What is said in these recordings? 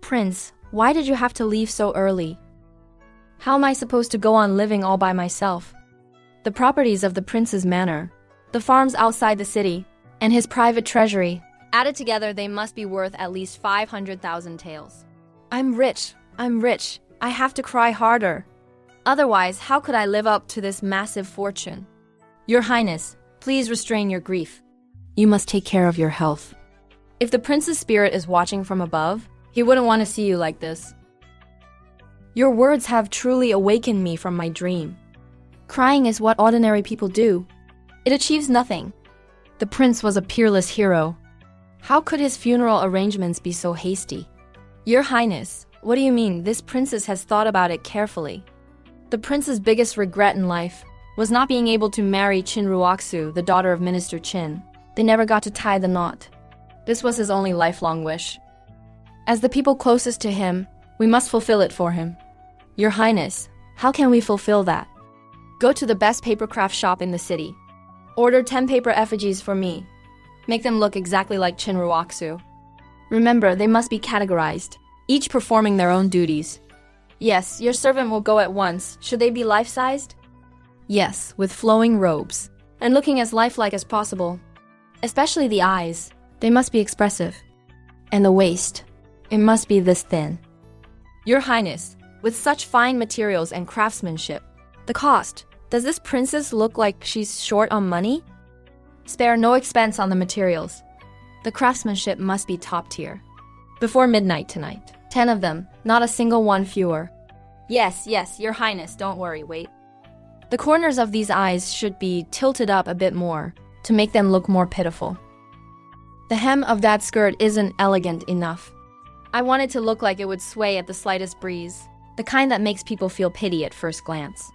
Prince, why did you have to leave so early? How am I supposed to go on living all by myself? The properties of the prince's manor, the farms outside the city, and his private treasury, added together they must be worth at least 500,000 taels. I'm rich. I have to cry harder. Otherwise, how could I live up to this massive fortune? Your Highness, please restrain your grief. You must take care of your health. If the prince's spirit is watching from above, he wouldn't want to see you like this. Your words have truly awakened me from my dream. Crying is what ordinary people do. It achieves nothing. The prince was a peerless hero. How could his funeral arrangements be so hasty? Your Highness, what do you mean? This princess has thought about it carefully. The prince's biggest regret in life was not being able to marry Qin Ruoxu, the daughter of Minister Qin. They never got to tie the knot. This was his only lifelong wish. As the people closest to him, we must fulfill it for him. Your Highness, how can we fulfill that? Go to the best papercraft shop in the city. Order 10 paper effigies for me. Make them look exactly like Qin Ruoxu. Remember, they must be categorized, each performing their own duties. Yes, your servant will go at once. Should they be life-sized? Yes, with flowing robes, and looking as lifelike as possible. Especially the eyes. They must be expressive. And the waist. It must be this thin. Your Highness, with such fine materials and craftsmanship, the cost, does this princess look like she's short on money? Spare no expense on the materials. The craftsmanship must be top tier. Before midnight tonight. 10 of them, not a single one fewer. Yes, your Highness, don't worry, wait. The corners of these eyes should be tilted up a bit more to make them look more pitiful. The hem of that skirt isn't elegant enough. I want it to look like it would sway at the slightest breeze, the kind that makes people feel pity at first glance.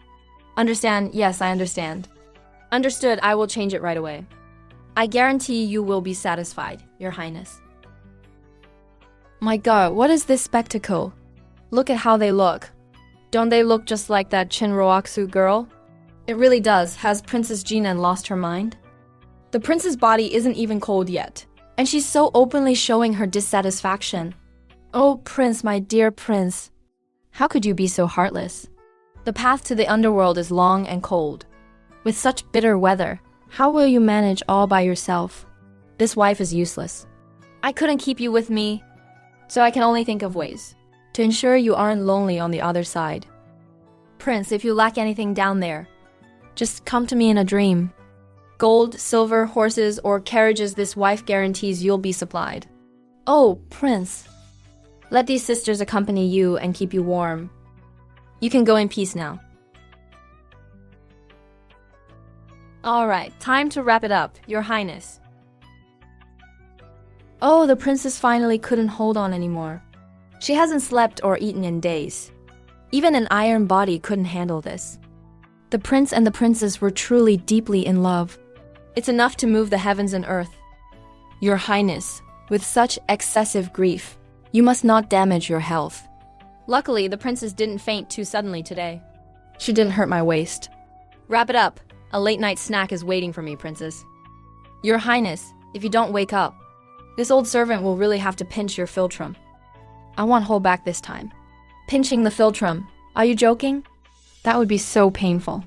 Understand? Yes, I understand. Understood, I will change it right away. I guarantee you will be satisfied, Your Highness. My God, what is this spectacle? Look at how they look. Don't they look just like that Qin Ruoxu girl? It really does. Has Princess Jinan lost her mind? The prince's body isn't even cold yet, and she's so openly showing her dissatisfaction. Oh, Prince, my dear Prince. How could you be so heartless? The path to the underworld is long and cold. With such bitter weather, how will you manage all by yourself? This wife is useless. I couldn't keep you with me, so I can only think of ways to ensure you aren't lonely on the other side. Prince, if you lack anything down there, just come to me in a dream. Gold, silver, horses, or carriages, this wife guarantees you'll be supplied. Oh, Prince. Let these sisters accompany you and keep you warm. You can go in peace now. All right, time to wrap it up, Your Highness. Oh, the princess finally couldn't hold on anymore. She hasn't slept or eaten in days. Even an iron body couldn't handle this. The prince and the princess were truly deeply in love. It's enough to move the heavens and earth. Your Highness, with such excessive grief, you must not damage your health. Luckily, the princess didn't faint too suddenly today. She didn't hurt my waist. Wrap it up. A late-night snack is waiting for me, Princess. Your Highness, if you don't wake up, this old servant will really have to pinch your philtrum. I won't hold back this time. Pinching the philtrum. Are you joking? That would be so painful.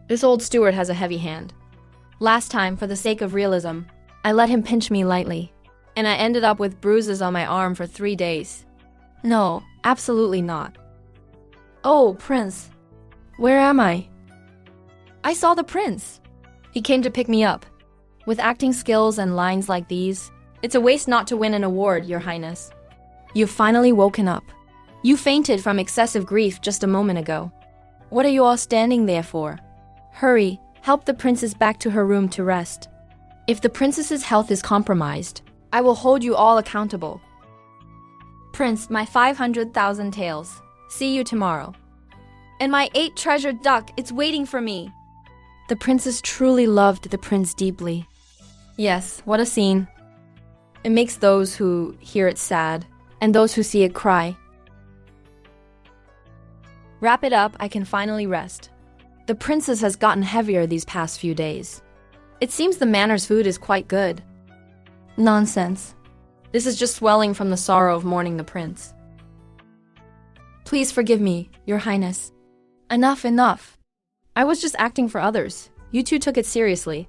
This old steward has a heavy hand. Last time, for the sake of realism, I let him pinch me lightly, and I ended up with bruises on my arm for 3 days. No, absolutely not. Oh, Prince. Where am I? I saw the prince. He came to pick me up. With acting skills and lines like these, it's a waste not to win an award, Your Highness. You've finally woken up. You fainted from excessive grief just a moment ago. What are you all standing there for? Hurry, help the princess back to her room to rest. If the princess's health is compromised, I will hold you all accountable. Prince, my 500,000 taels. See you tomorrow. And my 8 treasured duck, it's waiting for me. The princess truly loved the prince deeply. Yes, what a scene. It makes those who hear it sad, and those who see it cry. Wrap it up, I can finally rest. The princess has gotten heavier these past few days. It seems the manor's food is quite good. Nonsense. This is just swelling from the sorrow of mourning the prince. Please forgive me, Your Highness. Enough, enough. I was just acting for others. You two took it seriously.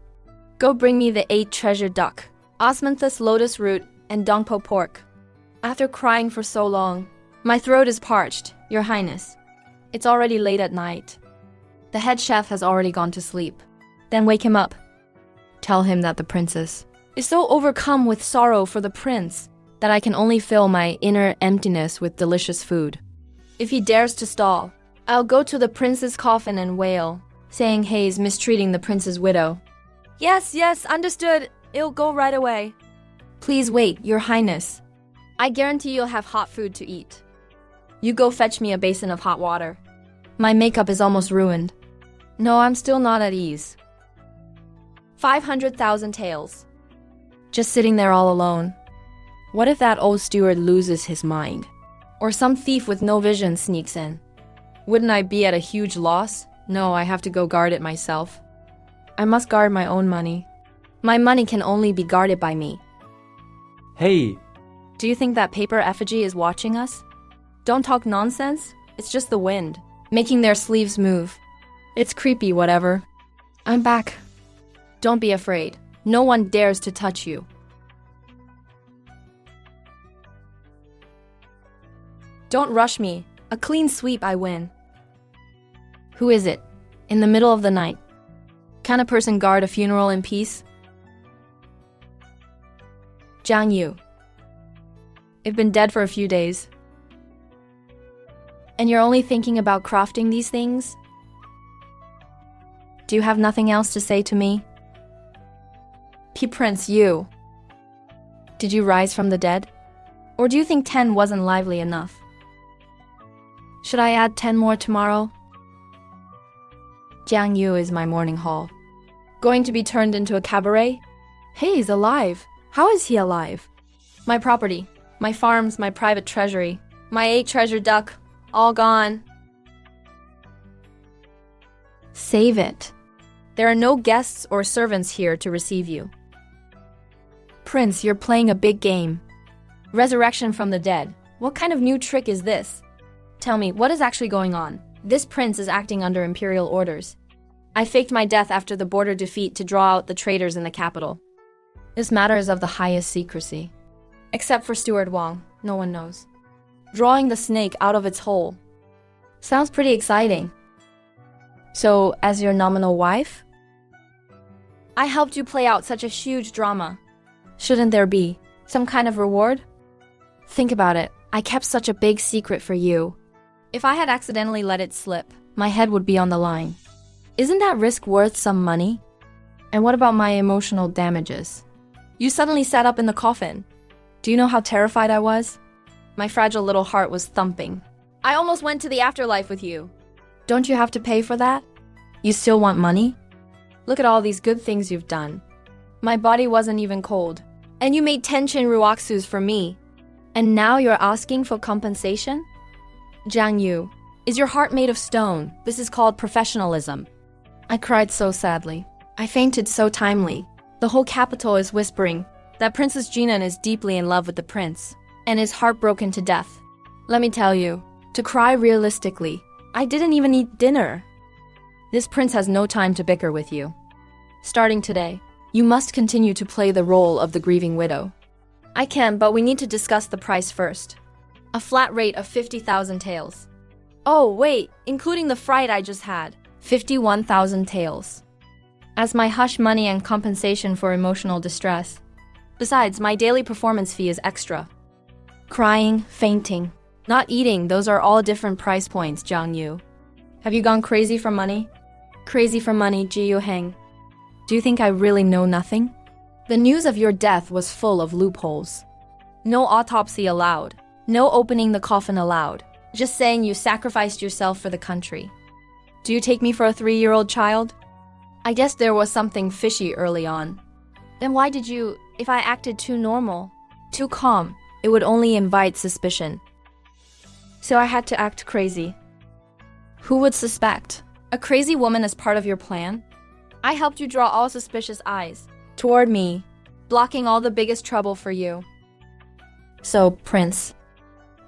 Go bring me the 8 treasured duck, osmanthus lotus root, and dongpo pork. After crying for so long, my throat is parched, Your Highness. It's already late at night. The head chef has already gone to sleep. Then wake him up. Tell him that the princess is so overcome with sorrow for the prince that I can only fill my inner emptiness with delicious food. If he dares to stall, I'll go to the prince's coffin and wail, saying he's mistreating the prince's widow. Yes, yes, understood. It'll go right away. Please wait, Your Highness. I guarantee you'll have hot food to eat. You go fetch me a basin of hot water. My makeup is almost ruined. No, I'm still not at ease. 500,000 taels. Just sitting there all alone. What if that old steward loses his mind? Or some thief with no vision sneaks in? Wouldn't I be at a huge loss? No, I have to go guard it myself. I must guard my own money. My money can only be guarded by me. Hey! Do you think that paper effigy is watching us? Don't talk nonsense. It's just the wind, making their sleeves move. It's creepy, whatever. I'm back. Don't be afraid. No one dares to touch you. Don't rush me. A clean sweep, I win. Who is it? In the middle of the night. Can a person guard a funeral in peace? Jiang Yu. You've been dead for a few days. And you're only thinking about crafting these things? Do you have nothing else to say to me? Prince, you. Did you rise from the dead? Or do you think 10 wasn't lively enough? Should I add 10 more tomorrow? Jiang Yu is my morning hall. Going to be turned into a cabaret? Hey, he's alive. How is he alive? My property, my farms, my private treasury, my 8 treasured duck, all gone. Save it. There are no guests or servants here to receive you. Prince, you're playing a big game. Resurrection from the dead. What kind of new trick is this? Tell me, what is actually going on? This prince is acting under imperial orders. I faked my death after the border defeat to draw out the traitors in the capital. This matter is of the highest secrecy. Except for Steward Wang, no one knows. Drawing the snake out of its hole. Sounds pretty exciting. So, as your nominal wife? I helped you play out such a huge drama. Shouldn't there be some kind of reward? Think about it. I kept such a big secret for you. If I had accidentally let it slip, my head would be on the line. Isn't that risk worth some money? And what about my emotional damages? You suddenly sat up in the coffin. Do you know how terrified I was? My fragile little heart was thumping. I almost went to the afterlife with you. Don't you have to pay for that? You still want money? Look at all these good things you've done. My body wasn't even cold. And you made 10 Shinruaksus for me. And now you're asking for compensation? Jiang Yu, is your heart made of stone? This is called professionalism. I cried so sadly. I fainted so timely. The whole capital is whispering that Princess Jinan is deeply in love with the prince and is heartbroken to death. Let me tell you, to cry realistically, I didn't even eat dinner. This prince has no time to bicker with you. Starting today, you must continue to play the role of the grieving widow. I can, but we need to discuss the price first. A flat rate of 50,000 taels. Oh, wait, including the fright I just had. 51,000 taels. As my hush money and compensation for emotional distress. Besides, my daily performance fee is extra. Crying, fainting, not eating, those are all different price points, Jiang Yu. Have you gone crazy for money? Crazy for money, Ji Yuheng. Do you think I really know nothing? The news of your death was full of loopholes. No autopsy allowed. No opening the coffin allowed. Just saying you sacrificed yourself for the country. Do you take me for a 3-year-old child? I guess there was something fishy early on. Then why did you, if I acted too normal, too calm, it would only invite suspicion. So I had to act crazy. Who would suspect? A crazy woman as part of your plan? I helped you draw all suspicious eyes toward me, blocking all the biggest trouble for you. So, Prince,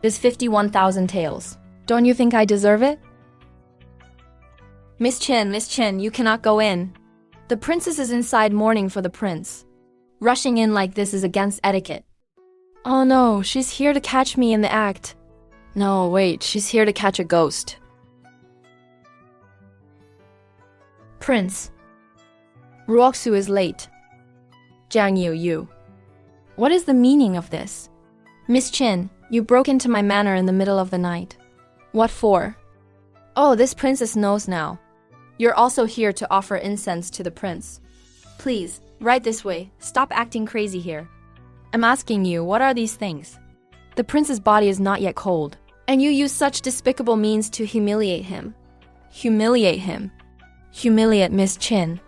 this 51,000 taels, Don't you think I deserve it? Miss Chin, you cannot go in. The princess is inside mourning for the prince. Rushing in like this is against etiquette. Oh no, she's here to catch me in the act. No, wait, she's here to catch a ghost. Prince. Ruoksu is late. Jiang Yu. What is the meaning of this? Miss Chin, you broke into my manor in the middle of the night. What for? Oh, this princess knows now. You're also here to offer incense to the prince. Please, right this way. Stop acting crazy here. I'm asking you, what are these things? The prince's body is not yet cold, and you use such despicable means to humiliate him. Humiliate him. Humiliate Miss Chin.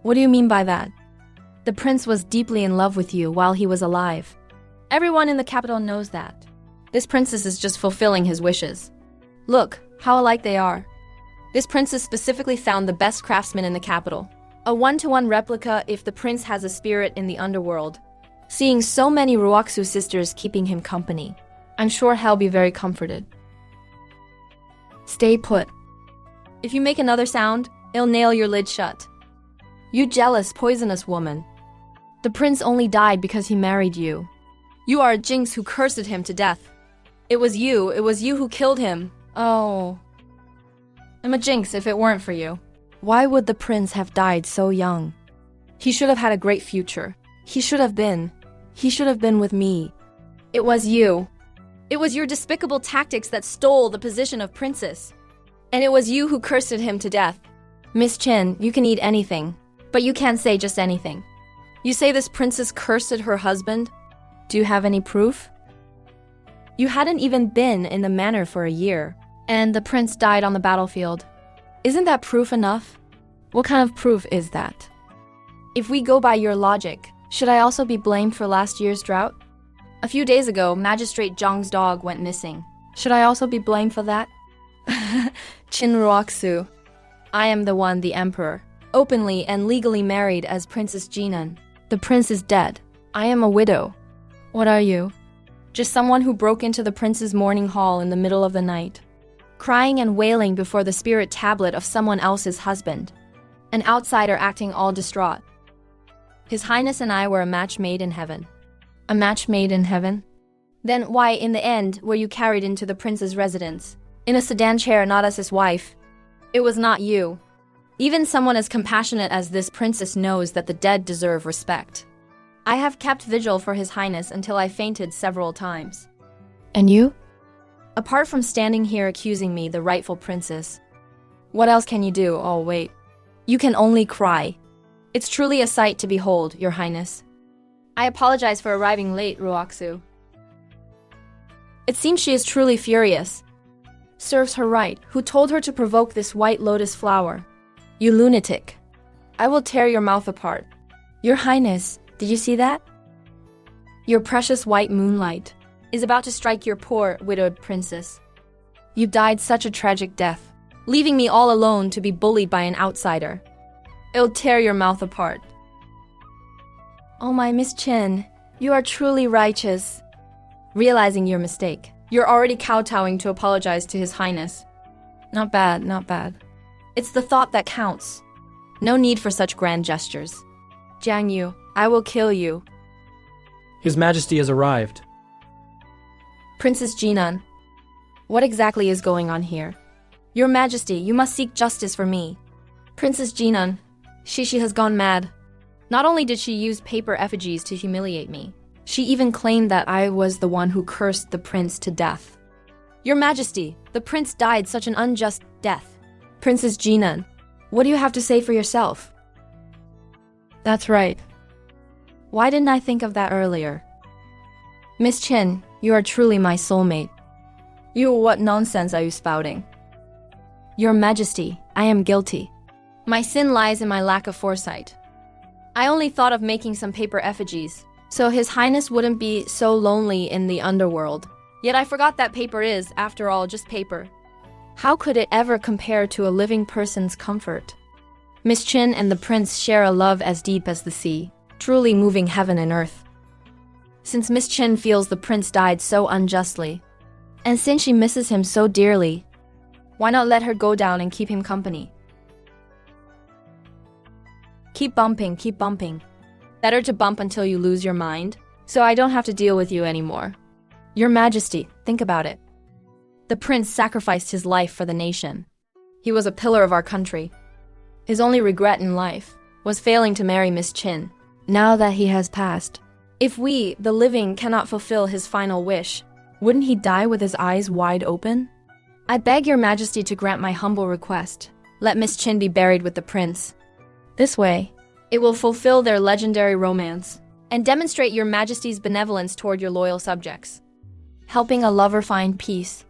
What do you mean by that? The prince was deeply in love with you while he was alive. Everyone in the capital knows that. This princess is just fulfilling his wishes. Look, how alike they are. This princess specifically found the best craftsman in the capital. A one-to-one replica if the prince has a spirit in the underworld. Seeing so many Ruoksu sisters keeping him company, I'm sure he'll be very comforted. Stay put. If you make another sound, I'll nail your lid shut. You jealous, poisonous woman. The prince only died because he married you. You are a jinx who cursed him to death. It was you who killed him. Oh. I'm a jinx if it weren't for you. Why would the prince have died so young? He should have had a great future. He should have been with me. It was you. It was your despicable tactics that stole the position of princess. And it was you who cursed him to death. Miss Chen, you can eat anything, but you can't say just anything. You say this princess cursed her husband? Do you have any proof? You hadn't even been in the manor for a year, and the prince died on the battlefield. Isn't that proof enough? What kind of proof is that? If we go by your logic, should I also be blamed for last year's drought? A few days ago, Magistrate Zhang's dog went missing. Should I also be blamed for that? Qin Ruoksu. I am the one, the emperor, openly and legally married as Princess Jinan. The prince is dead. I am a widow. What are you? Just someone who broke into the prince's mourning hall in the middle of the night, crying and wailing before the spirit tablet of someone else's husband. An outsider acting all distraught. His Highness and I were a match made in heaven. A match made in heaven? Then why, in the end, were you carried into the prince's residence? In a sedan chair, not as his wife. It was not you. Even someone as compassionate as this princess knows that the dead deserve respect. I have kept vigil for His Highness until I fainted several times. And you? Apart from standing here accusing me, the rightful princess, what else can you do? Oh, wait. You can only cry. It's truly a sight to behold, Your Highness. I apologize for arriving late, Ruoksu. It seems she is truly furious. Serves her right. Who told her to provoke this white lotus flower? You lunatic. I will tear your mouth apart. Your Highness, did you see that? Your precious white moonlight is about to strike your poor, widowed princess. You died such a tragic death, leaving me all alone to be bullied by an outsider. It'll tear your mouth apart. Oh my Miss Chen, you are truly righteous. Realizing your mistake, you're already kowtowing to apologize to His Highness. Not bad, not bad. It's the thought that counts. No need for such grand gestures. Jiang Yu, I will kill you. His Majesty has arrived. Princess Jinan, what exactly is going on here? Your Majesty, you must seek justice for me. Princess Jinan, she has gone mad. Not only did she use paper effigies to humiliate me, she even claimed that I was the one who cursed the prince to death. Your Majesty, the prince died such an unjust death. Princess Jinan, what do you have to say for yourself? That's right. Why didn't I think of that earlier? Miss Chen, you are truly my soulmate. What nonsense are you spouting? Your Majesty, I am guilty. My sin lies in my lack of foresight. I only thought of making some paper effigies, so His Highness wouldn't be so lonely in the underworld. Yet I forgot that paper is, after all, just paper. How could it ever compare to a living person's comfort? Miss Chen and the prince share a love as deep as the sea, truly moving heaven and earth. Since Miss Chen feels the prince died so unjustly, And since she misses him so dearly, why not let her go down and keep him company? Keep bumping, keep bumping. Better to bump until you lose your mind, so I don't have to deal with you anymore. Your Majesty, think about it. The prince sacrificed his life for the nation. He was a pillar of our country. His only regret in life was failing to marry Miss Qin. Now that he has passed, if we, the living, cannot fulfill his final wish, wouldn't he die with his eyes wide open? I beg your Majesty to grant my humble request. Let Miss Qin be buried with the prince. This way, it will fulfill their legendary romance and demonstrate your Majesty's benevolence toward your loyal subjects. Helping a lover find peace.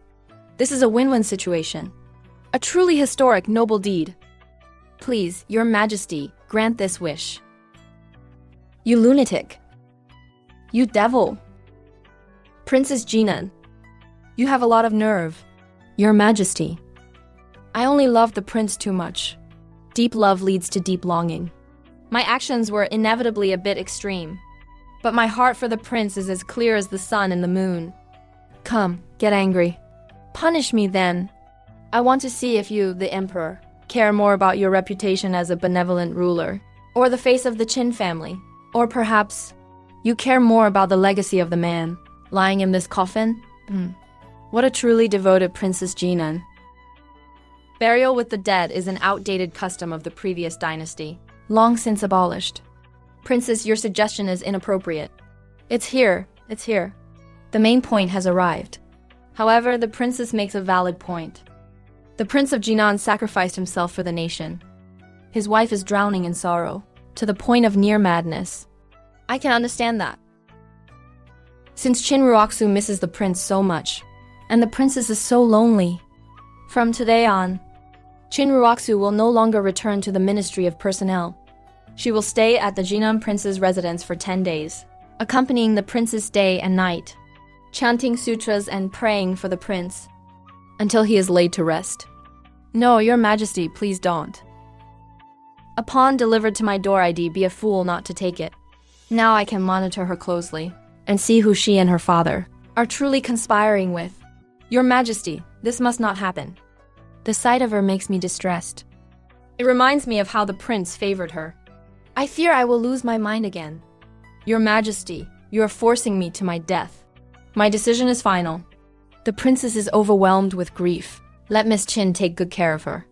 This is a win-win situation. A truly historic, noble deed. Please, your Majesty, grant this wish. You lunatic. You devil. Princess Jinan. You have a lot of nerve. Your Majesty. I only love the prince too much. Deep love leads to deep longing. My actions were inevitably a bit extreme, but my heart for the prince is as clear as the sun and the moon. Come, get angry. Punish me then. I want to see if you, the emperor, care more about your reputation as a benevolent ruler, or the face of the Qin family, or perhaps you care more about the legacy of the man lying in this coffin. What a truly devoted Princess Jinan. Burial with the dead is an outdated custom of the previous dynasty, long since abolished. Princess, your suggestion is inappropriate. It's here. The main point has arrived. However, the princess makes a valid point. The Prince of Jinan sacrificed himself for the nation. His wife is drowning in sorrow, to the point of near madness. I can understand that. Since Qin Ruoxu misses the prince so much, and the princess is so lonely, from today on, Qin Ruoxu will no longer return to the Ministry of Personnel. She will stay at the Jinan prince's residence for 10 days, accompanying the princess day and night, chanting sutras and praying for the prince, until he is laid to rest. No, your Majesty, please don't. A pawn delivered to my door ID, be a fool not to take it. Now I can monitor her closely, and see who she and her father are truly conspiring with. Your Majesty, this must not happen. The sight of her makes me distressed. It reminds me of how the prince favored her. I fear I will lose my mind again. Your Majesty, you are forcing me to my death. My decision is final. The princess is overwhelmed with grief. Let Miss Qin take good care of her.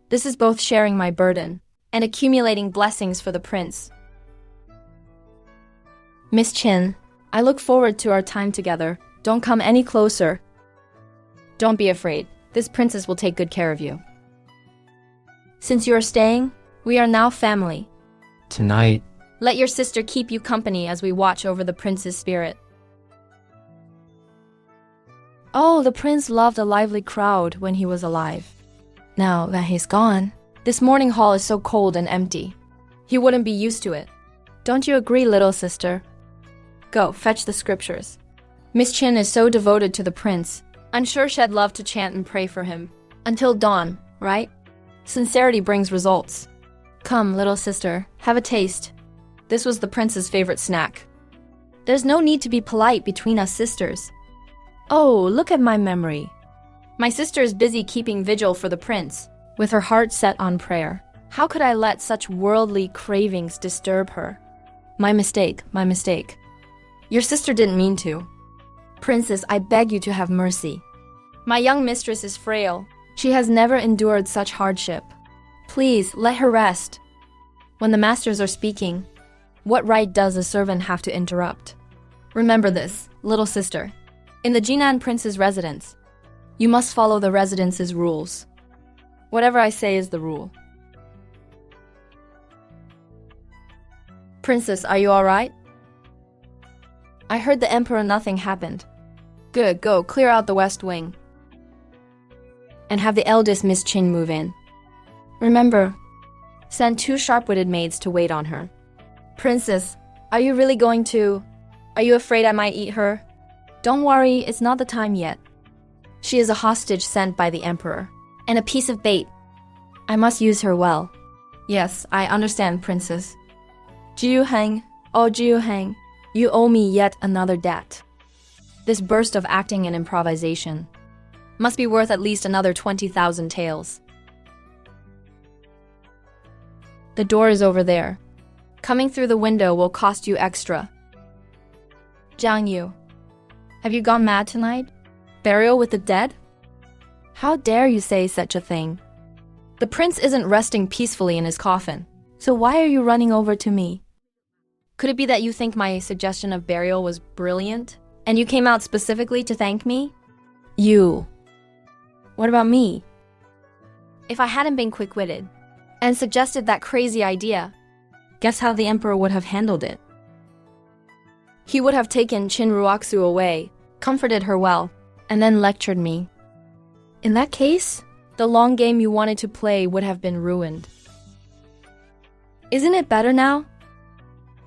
This is both sharing my burden and accumulating blessings for the prince. Miss Qin, I look forward to our time together. Don't come any closer. Don't be afraid. This princess will take good care of you. Since you are staying, we are now family. Tonight, let your sister keep you company as we watch over the prince's spirit. Oh, the prince loved a lively crowd when he was alive. Now that he's gone, this morning hall is so cold and empty. He wouldn't be used to it. Don't you agree, little sister? Go, fetch the scriptures. Miss Qin is so devoted to the prince. I'm sure she'd love to chant and pray for him. Until dawn, right? Sincerity brings results. Come, little sister, have a taste. This was the prince's favorite snack. There's no need to be polite between us sisters. Oh, look at my memory. My sister is busy keeping vigil for the prince, with her heart set on prayer. How could I let such worldly cravings disturb her? My mistake. Your sister didn't mean to. Princess, I beg you to have mercy. My young mistress is frail. She has never endured such hardship. Please, let her rest. When the masters are speaking, what right does a servant have to interrupt? Remember this, little sister. In the Jinan prince's residence, you must follow the residence's rules. Whatever I say is the rule. Princess, are you all right? I heard the emperor nothing happened. Good, go, clear out the west wing. And have the eldest Miss Qin move in. Remember, send 2 sharp-witted maids to wait on her. Princess, are you really going to? Are you afraid I might eat her? Don't worry, it's not the time yet. She is a hostage sent by the emperor, and a piece of bait. I must use her well. Yes, I understand, Princess. Jiu Heng, oh Jiu Heng, you owe me yet another debt. This burst of acting and improvisation Must be worth at least another 20,000 taels. The door is over there. Coming through the window will cost you extra. Jiang Yu, have you gone mad tonight? Burial with the dead? How dare you say such a thing? The prince isn't resting peacefully in his coffin, so why are you running over to me? Could it be that you think my suggestion of burial was brilliant, and you came out specifically to thank me? You. What about me? If I hadn't been quick-witted and suggested that crazy idea, guess how the emperor would have handled it? He would have taken Qin Ruoxu away, comforted her well, and then lectured me. In that case, the long game you wanted to play would have been ruined. Isn't it better now?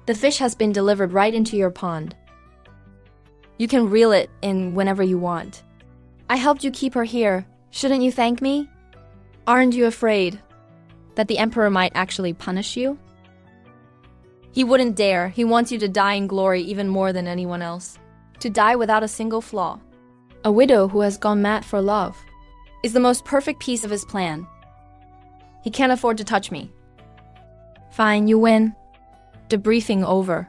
The fish has been delivered right into your pond. You can reel it in whenever you want. I helped you keep her here. Shouldn't you thank me? Aren't you afraid that the emperor might actually punish you? He wouldn't dare. He wants you to die in glory even more than anyone else. To die without a single flaw. A widow who has gone mad for love is the most perfect piece of his plan. He can't afford to touch me. Fine, you win. Debriefing over.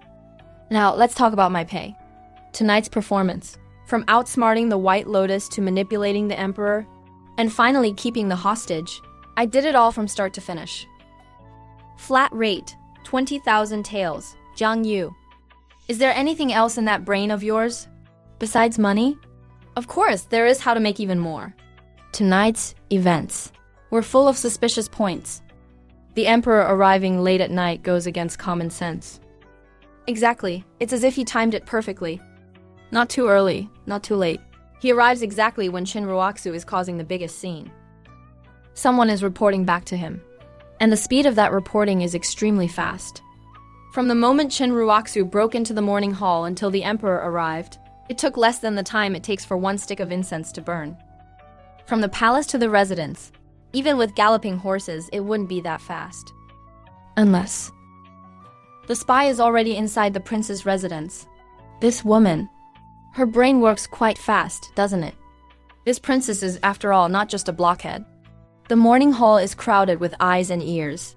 Now, let's talk about my pay. Tonight's performance, from outsmarting the White Lotus to manipulating the emperor, and finally keeping the hostage, I did it all from start to finish. Flat rate, 20,000 taels, Jiang Yu. Is there anything else in that brain of yours? Besides money? Of course, there is how to make even more. Tonight's events were full of suspicious points. The emperor arriving late at night goes against common sense. Exactly. It's as if he timed it perfectly. Not too early, not too late. He arrives exactly when Qin Ruoxu is causing the biggest scene. Someone is reporting back to him, and the speed of that reporting is extremely fast. From the moment Qin Ruoxu broke into the morning hall until the emperor arrived, it took less than the time it takes for one stick of incense to burn. From the palace to the residence, even with galloping horses, it wouldn't be that fast. Unless the spy is already inside the prince's residence. This woman, her brain works quite fast, doesn't it? This princess is, after all, not just a blockhead. The morning hall is crowded with eyes and ears.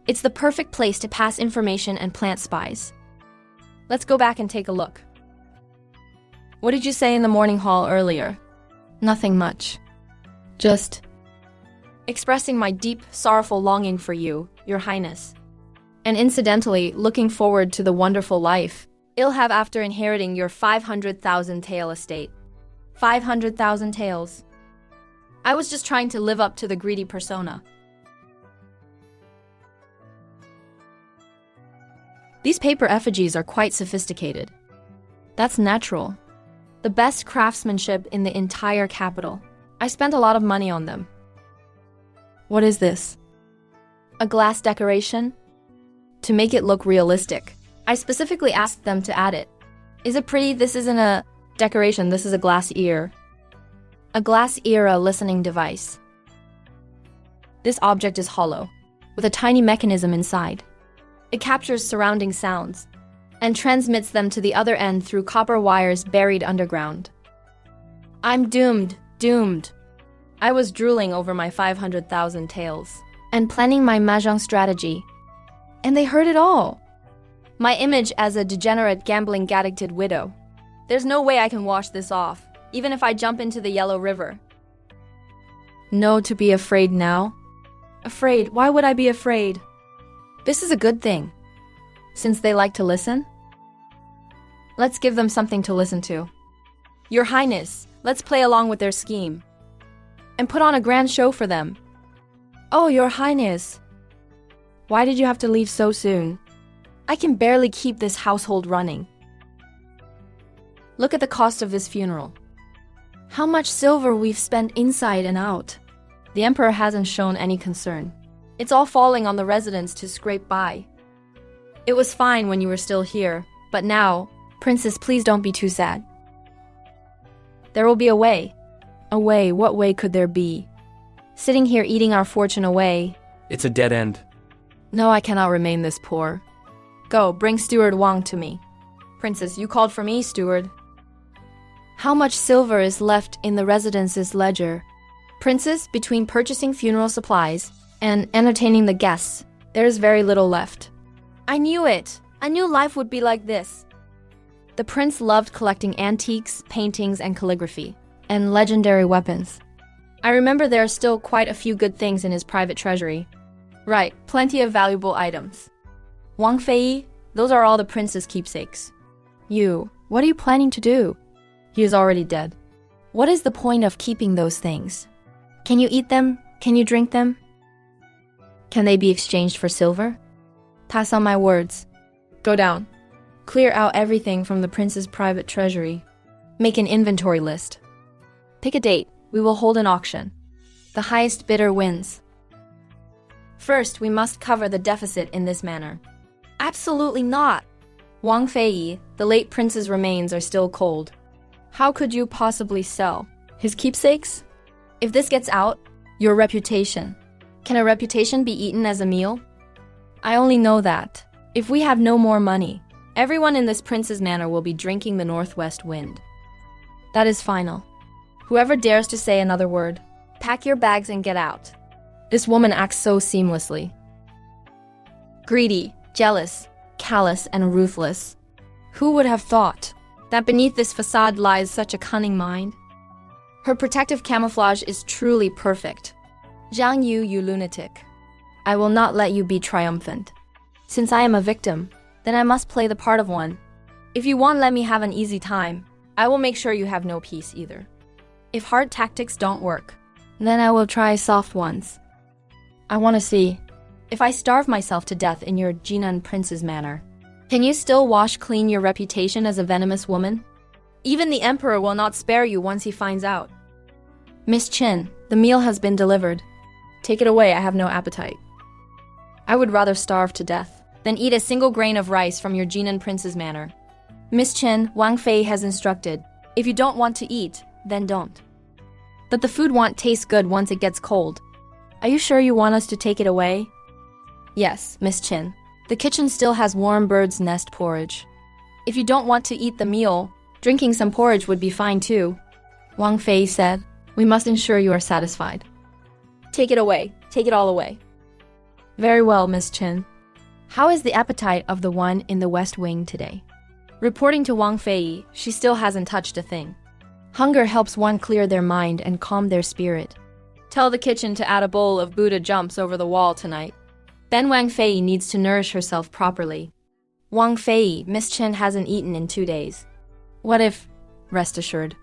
It's the perfect place to pass information and plant spies. Let's go back and take a look. What did you say in the morning hall earlier? Nothing much. Just expressing my deep, sorrowful longing for you, Your Highness. And incidentally, looking forward to the wonderful life you'll have after inheriting your 500,000 tael estate. 500,000 taels. I was just trying to live up to the greedy persona. These paper effigies are quite sophisticated. That's natural. The best craftsmanship in the entire capital. I spent a lot of money on them. What is this? A glass decoration? To make it look realistic, I specifically asked them to add it. Is it pretty? This isn't a decoration, this is a glass ear. A glass ear listening device. This object is hollow, with a tiny mechanism inside. It captures surrounding sounds and transmits them to the other end through copper wires buried underground. I'm doomed. I was drooling over my 500,000 taels and planning my mahjong strategy. And they heard it all. My image as a degenerate, gambling, addicted widow. There's no way I can wash this off, even if I jump into the Yellow River. No to be afraid now? Afraid? Why would I be afraid? This is a good thing, since they like to listen. Let's give them something to listen to. Your Highness, let's play along with their scheme and put on a grand show for them. Oh, Your Highness. Why did you have to leave so soon? I can barely keep this household running. Look at the cost of this funeral. How much silver we've spent inside and out. The emperor hasn't shown any concern. It's all falling on the residents to scrape by. It was fine when you were still here, but now, Princess, please don't be too sad. There will be a way. A way? What way could there be? Sitting here eating our fortune away. It's a dead end. No, I cannot remain this poor. Go, bring Steward Wang to me. Princess, you called for me, Steward. How much silver is left in the residence's ledger? Princess, between purchasing funeral supplies and entertaining the guests, there is very little left. I knew it. I knew life would be like this. The prince loved collecting antiques, paintings, and calligraphy, and legendary weapons. I remember there are still quite a few good things in his private treasury. Right, plenty of valuable items. Wang Fei, those are all the prince's keepsakes. You, what are you planning to do? He is already dead. What is the point of keeping those things? Can you eat them? Can you drink them? Can they be exchanged for silver? Pass on my words. Go down. Clear out everything from the prince's private treasury. Make an inventory list. Pick a date. We will hold an auction. The highest bidder wins. First, we must cover the deficit in this manner. Absolutely not. Wang Fei, the late prince's remains are still cold. How could you possibly sell his keepsakes? If this gets out, your reputation. Can a reputation be eaten as a meal? I only know that, if we have no more money, everyone in this prince's manor will be drinking the northwest wind. That is final. Whoever dares to say another word, pack your bags and get out. This woman acts so seamlessly. Greedy, jealous, callous, and ruthless. Who would have thought that beneath this facade lies such a cunning mind? Her protective camouflage is truly perfect. Zhang Yu, you lunatic. I will not let you be triumphant. Since I am a victim, then I must play the part of one. If you won't let me have an easy time, I will make sure you have no peace either. If hard tactics don't work, then I will try soft ones. I want to see. If I starve myself to death in your Jinan prince's manor, can you still wash clean your reputation as a venomous woman? Even the emperor will not spare you once he finds out. Miss Qin, the meal has been delivered. Take it away, I have no appetite. I would rather starve to death than eat a single grain of rice from your Jinan prince's manor. Miss Qin, Wang Fei has instructed, if you don't want to eat, then don't. But the food won't taste good once it gets cold. Are you sure you want us to take it away? Yes, Miss Qin. The kitchen still has warm bird's nest porridge. If you don't want to eat the meal, drinking some porridge would be fine too. Wang Fei said, we must ensure you are satisfied. Take it away. Take it all away. Very well, Miss Qin. How is the appetite of the one in the West Wing today? Reporting to Wang Fei, she still hasn't touched a thing. Hunger helps one clear their mind and calm their spirit. Tell the kitchen to add a bowl of Buddha jumps over the wall tonight. Then Wang Fei needs to nourish herself properly. Wang Fei, Miss Qin hasn't eaten in 2 days. What if, rest assured,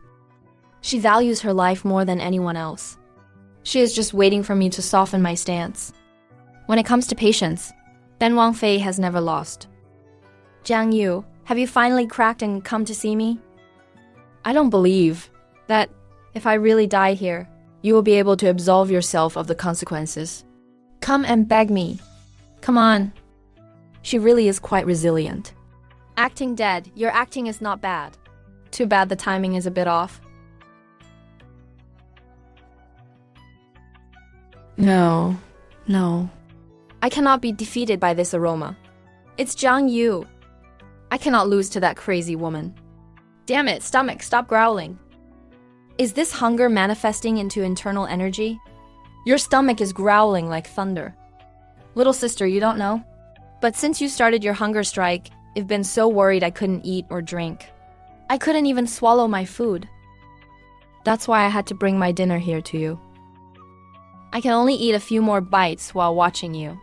she values her life more than anyone else. She is just waiting for me to soften my stance. When it comes to patience, then Wang Fei has never lost. Zhang Yu, have you finally cracked and come to see me? I don't believe that if I really die here, you will be able to absolve yourself of the consequences. Come and beg me. Come on. She really is quite resilient. Acting dead, your acting is not bad. Too bad the timing is a bit off. No. I cannot be defeated by this aroma. It's Zhang Yu. I cannot lose to that crazy woman. Damn it, stomach, stop growling. Is this hunger manifesting into internal energy? Your stomach is growling like thunder. Little sister, you don't know? But since you started your hunger strike, I've been so worried I couldn't eat or drink. I couldn't even swallow my food. That's why I had to bring my dinner here to you. I can only eat a few more bites while watching you.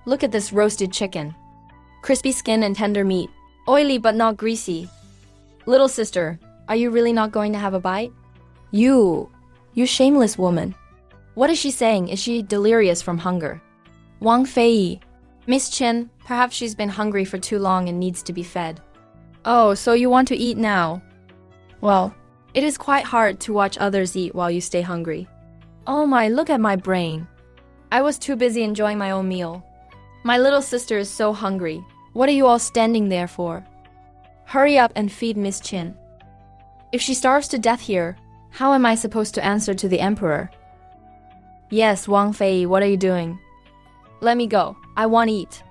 Look at this roasted chicken. Crispy skin and tender meat. Oily but not greasy. Little sister, are you really not going to have a bite? You shameless woman. What is she saying? Is she delirious from hunger? Wang Fei, Miss Qin, perhaps she's been hungry for too long and needs to be fed. Oh, so you want to eat now? Well, it is quite hard to watch others eat while you stay hungry. Oh my, look at my brain. I was too busy enjoying my own meal. My little sister is so hungry. What are you all standing there for? Hurry up and feed Miss Qin. If she starves to death here, how am I supposed to answer to the emperor? Yes, Wang Fei, what are you doing? Let me go. I want to eat.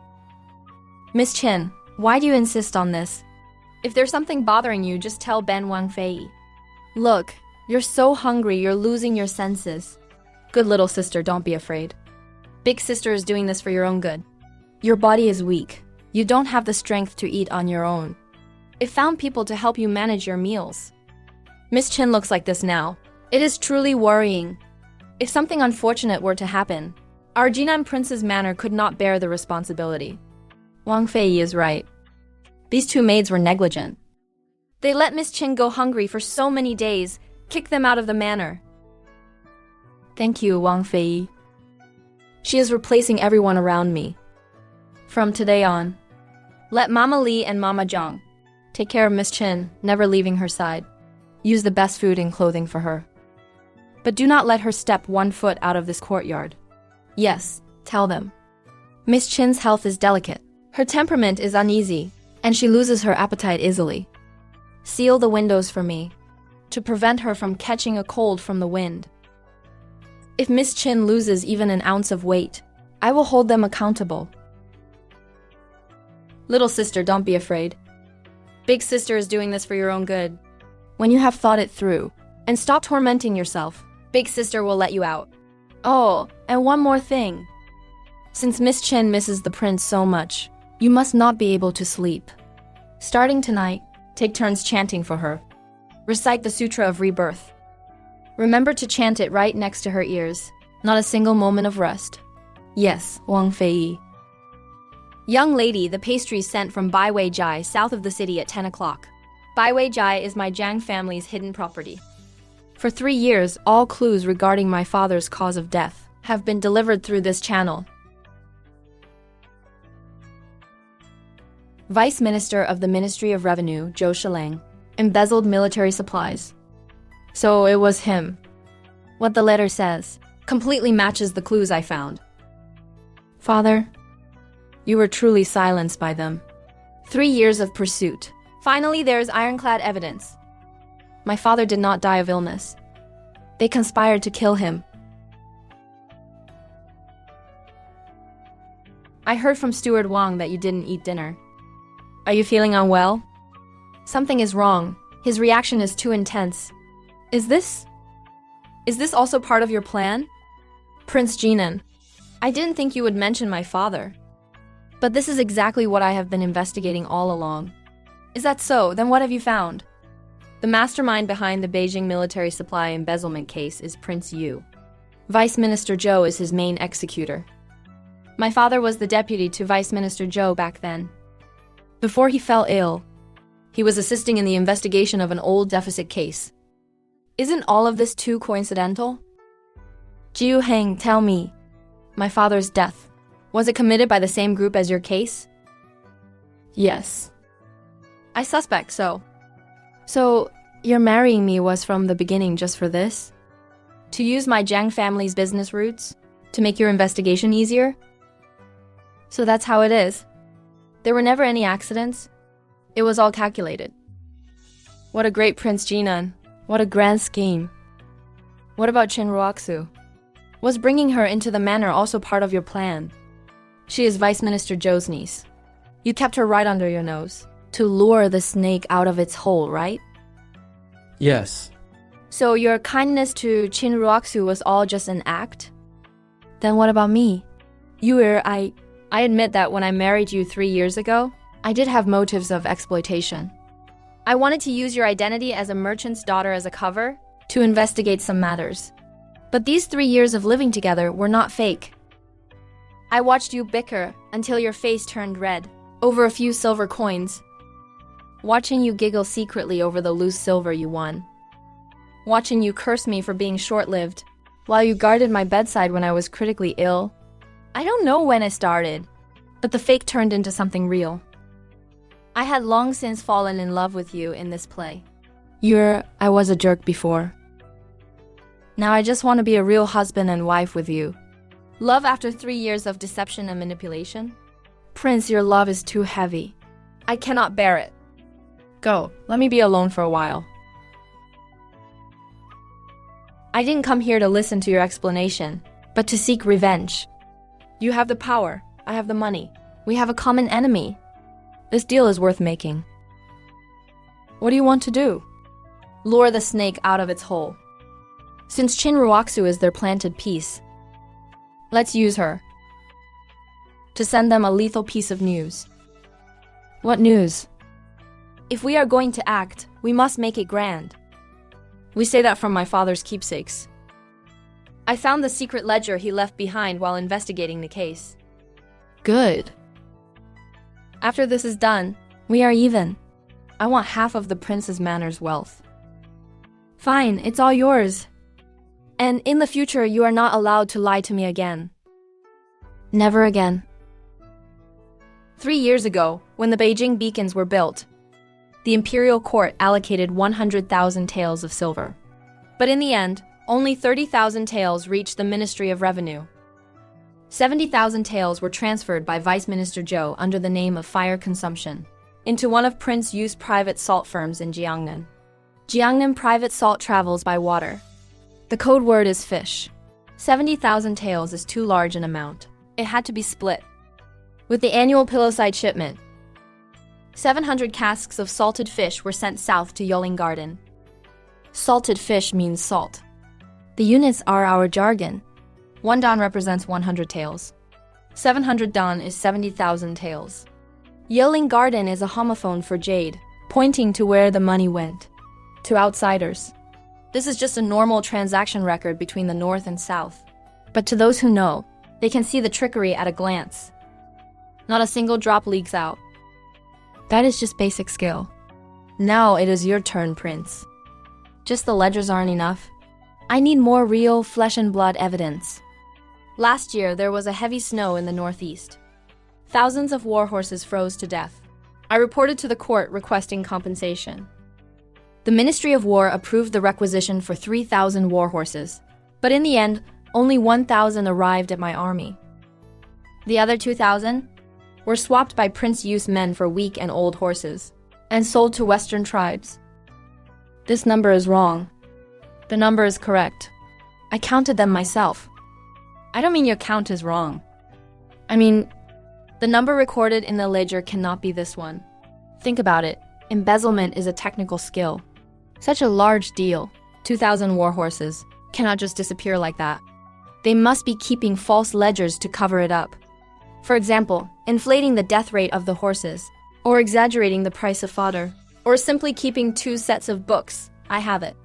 Miss Qin, why do you insist on this? If there's something bothering you, just tell Ben Wang Fei. Look, you're so hungry you're losing your senses. Good little sister, don't be afraid. Big sister is doing this for your own good. Your body is weak. You don't have the strength to eat on your own. It found people to help you manage your meals. Miss Chin looks like this now. It is truly worrying. If something unfortunate were to happen, our Jinan Prince's manor could not bear the responsibility. Wang Fei is right. These two maids were negligent. They let Miss Chin go hungry for so many days, kick them out of the manor. Thank you, Wang Fei. She is replacing everyone around me. From today on, let Mama Li and Mama Zhang take care of Miss Chin, never leaving her side. Use the best food and clothing for her. But do not let her step 1 foot out of this courtyard. Yes, tell them. Miss Chin's health is delicate. Her temperament is uneasy, and she loses her appetite easily. Seal the windows for me, to prevent her from catching a cold from the wind. If Miss Chin loses even an ounce of weight, I will hold them accountable. Little sister, don't be afraid. Big sister is doing this for your own good. When you have thought it through, and stop tormenting yourself, big sister will let you out. Oh, and one more thing. Since Miss Chin misses the prince so much, you must not be able to sleep. Starting tonight, take turns chanting for her. Recite the Sutra of Rebirth. Remember to chant it right next to her ears. Not a single moment of rest. Yes, Wang Fei. Young lady, the pastries sent from Baiwei Jai, south of the city at 10 o'clock. Baiwei Jai is my Jiang family's hidden property. For 3 years, all clues regarding my father's cause of death have been delivered through this channel. Vice Minister of the Ministry of Revenue, Zhou Shilang, embezzled military supplies. So it was him. What the letter says completely matches the clues I found. Father, you were truly silenced by them. 3 years of pursuit. Finally, there is ironclad evidence. My father did not die of illness. They conspired to kill him. I heard from Steward Wang that you didn't eat dinner. Are you feeling unwell? Something is wrong. His reaction is too intense. Is this also part of your plan? Prince Jinan, I didn't think you would mention my father. But this is exactly what I have been investigating all along. Is that so? Then what have you found? The mastermind behind the Beijing military supply embezzlement case is Prince Yu. Vice Minister Zhou is his main executor. My father was the deputy to Vice Minister Zhou back then. Before he fell ill, he was assisting in the investigation of an old deficit case. Isn't all of this too coincidental? Jiu Heng, tell me, my father's death, was it committed by the same group as your case? Yes. I suspect so. So, your marrying me was from the beginning just for this? To use my Jiang family's business roots? To make your investigation easier? So that's how it is. There were never any accidents. It was all calculated. What a great Prince Jinan. What a grand scheme. What about Chen Ruoxu? Was bringing her into the manor also part of your plan? She is Vice Minister Zhou's niece. You kept her right under your nose, to lure the snake out of its hole, right? Yes. So your kindness to Qin Ruoxu was all just an act? Then what about me? I admit that when I married you 3 years ago, I did have motives of exploitation. I wanted to use your identity as a merchant's daughter as a cover to investigate some matters. But these 3 years of living together were not fake. I watched you bicker until your face turned red over a few silver coins. Watching you giggle secretly over the loose silver you won. Watching you curse me for being short-lived while you guarded my bedside when I was critically ill. I don't know when it started, but the fake turned into something real. I had long since fallen in love with you in this play. I was a jerk before. Now I just want to be a real husband and wife with you. Love after 3 years of deception and manipulation? Prince, your love is too heavy. I cannot bear it. Go, let me be alone for a while. I didn't come here to listen to your explanation, but to seek revenge. You have the power, I have the money. We have a common enemy. This deal is worth making. What do you want to do? Lure the snake out of its hole. Since Chin Ruoksu is their planted piece, let's use her to send them a lethal piece of news. What news? If we are going to act, we must make it grand. We say that from my father's keepsakes. I found the secret ledger he left behind while investigating the case. Good. After this is done, we are even. I want half of the Prince's Manor's wealth. Fine, it's all yours. And in the future, you are not allowed to lie to me again. Never again. 3 years ago, when the Beijing beacons were built, the imperial court allocated 100,000 taels of silver. But in the end, only 30,000 taels reached the Ministry of Revenue. 70,000 taels were transferred by Vice Minister Zhou under the name of fire consumption into one of Prince Yu's private salt firms in Jiangnan. Jiangnan private salt travels by water. The code word is fish. 70,000 taels is too large an amount. It had to be split. With the annual Pillowside shipment, 700 casks of salted fish were sent south to Yoling Garden. Salted fish means salt. The units are our jargon. 1 dan represents 100 taels. 700 dan is 70,000 taels. Yoling Garden is a homophone for jade, pointing to where the money went. To outsiders, this is just a normal transaction record between the north and south. But to those who know, they can see the trickery at a glance. Not a single drop leaks out. That is just basic skill. Now it is your turn, Prince. Just the ledgers aren't enough. I need more real flesh and blood evidence. Last year, there was a heavy snow in the northeast. Thousands of war horses froze to death. I reported to the court requesting compensation. The Ministry of War approved the requisition for 3,000 war horses, but in the end, only 1,000 arrived at my army. The other 2,000 were swapped by Prince Yu's men for weak and old horses, and sold to Western tribes. This number is wrong. The number is correct. I counted them myself. I don't mean your count is wrong. I mean, the number recorded in the ledger cannot be this one. Think about it. Embezzlement is a technical skill. Such a large deal, 2,000 war horses, cannot just disappear like that. They must be keeping false ledgers to cover it up. For example, inflating the death rate of the horses, or exaggerating the price of fodder, or simply keeping 2 sets of books. I have it.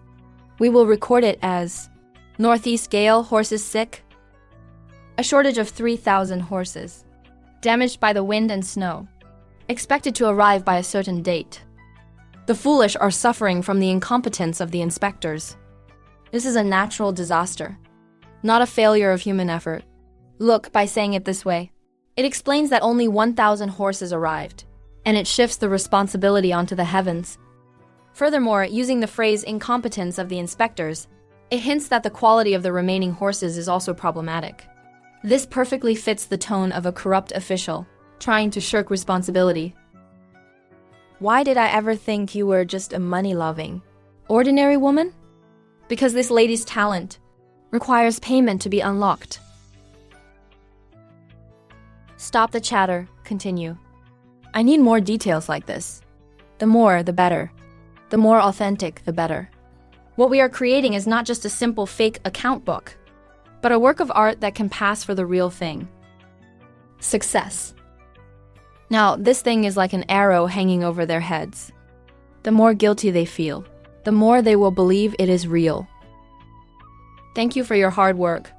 We will record it as Northeast gale, horses sick. A shortage of 3,000 horses, damaged by the wind and snow, expected to arrive by a certain date. The foolish are suffering from the incompetence of the inspectors. This is a natural disaster, not a failure of human effort. Look, by saying it this way, it explains that only 1,000 horses arrived, and it shifts the responsibility onto the heavens. Furthermore, using the phrase incompetence of the inspectors, it hints that the quality of the remaining horses is also problematic. This perfectly fits the tone of a corrupt official, trying to shirk responsibility. Why did I ever think you were just a money-loving, ordinary woman? Because this lady's talent requires payment to be unlocked. Stop the chatter, continue. I need more details like this. The more, the better. The more authentic, the better. What we are creating is not just a simple fake account book, but a work of art that can pass for the real thing. Success. Now, this thing is like an arrow hanging over their heads. The more guilty they feel, the more they will believe it is real. Thank you for your hard work.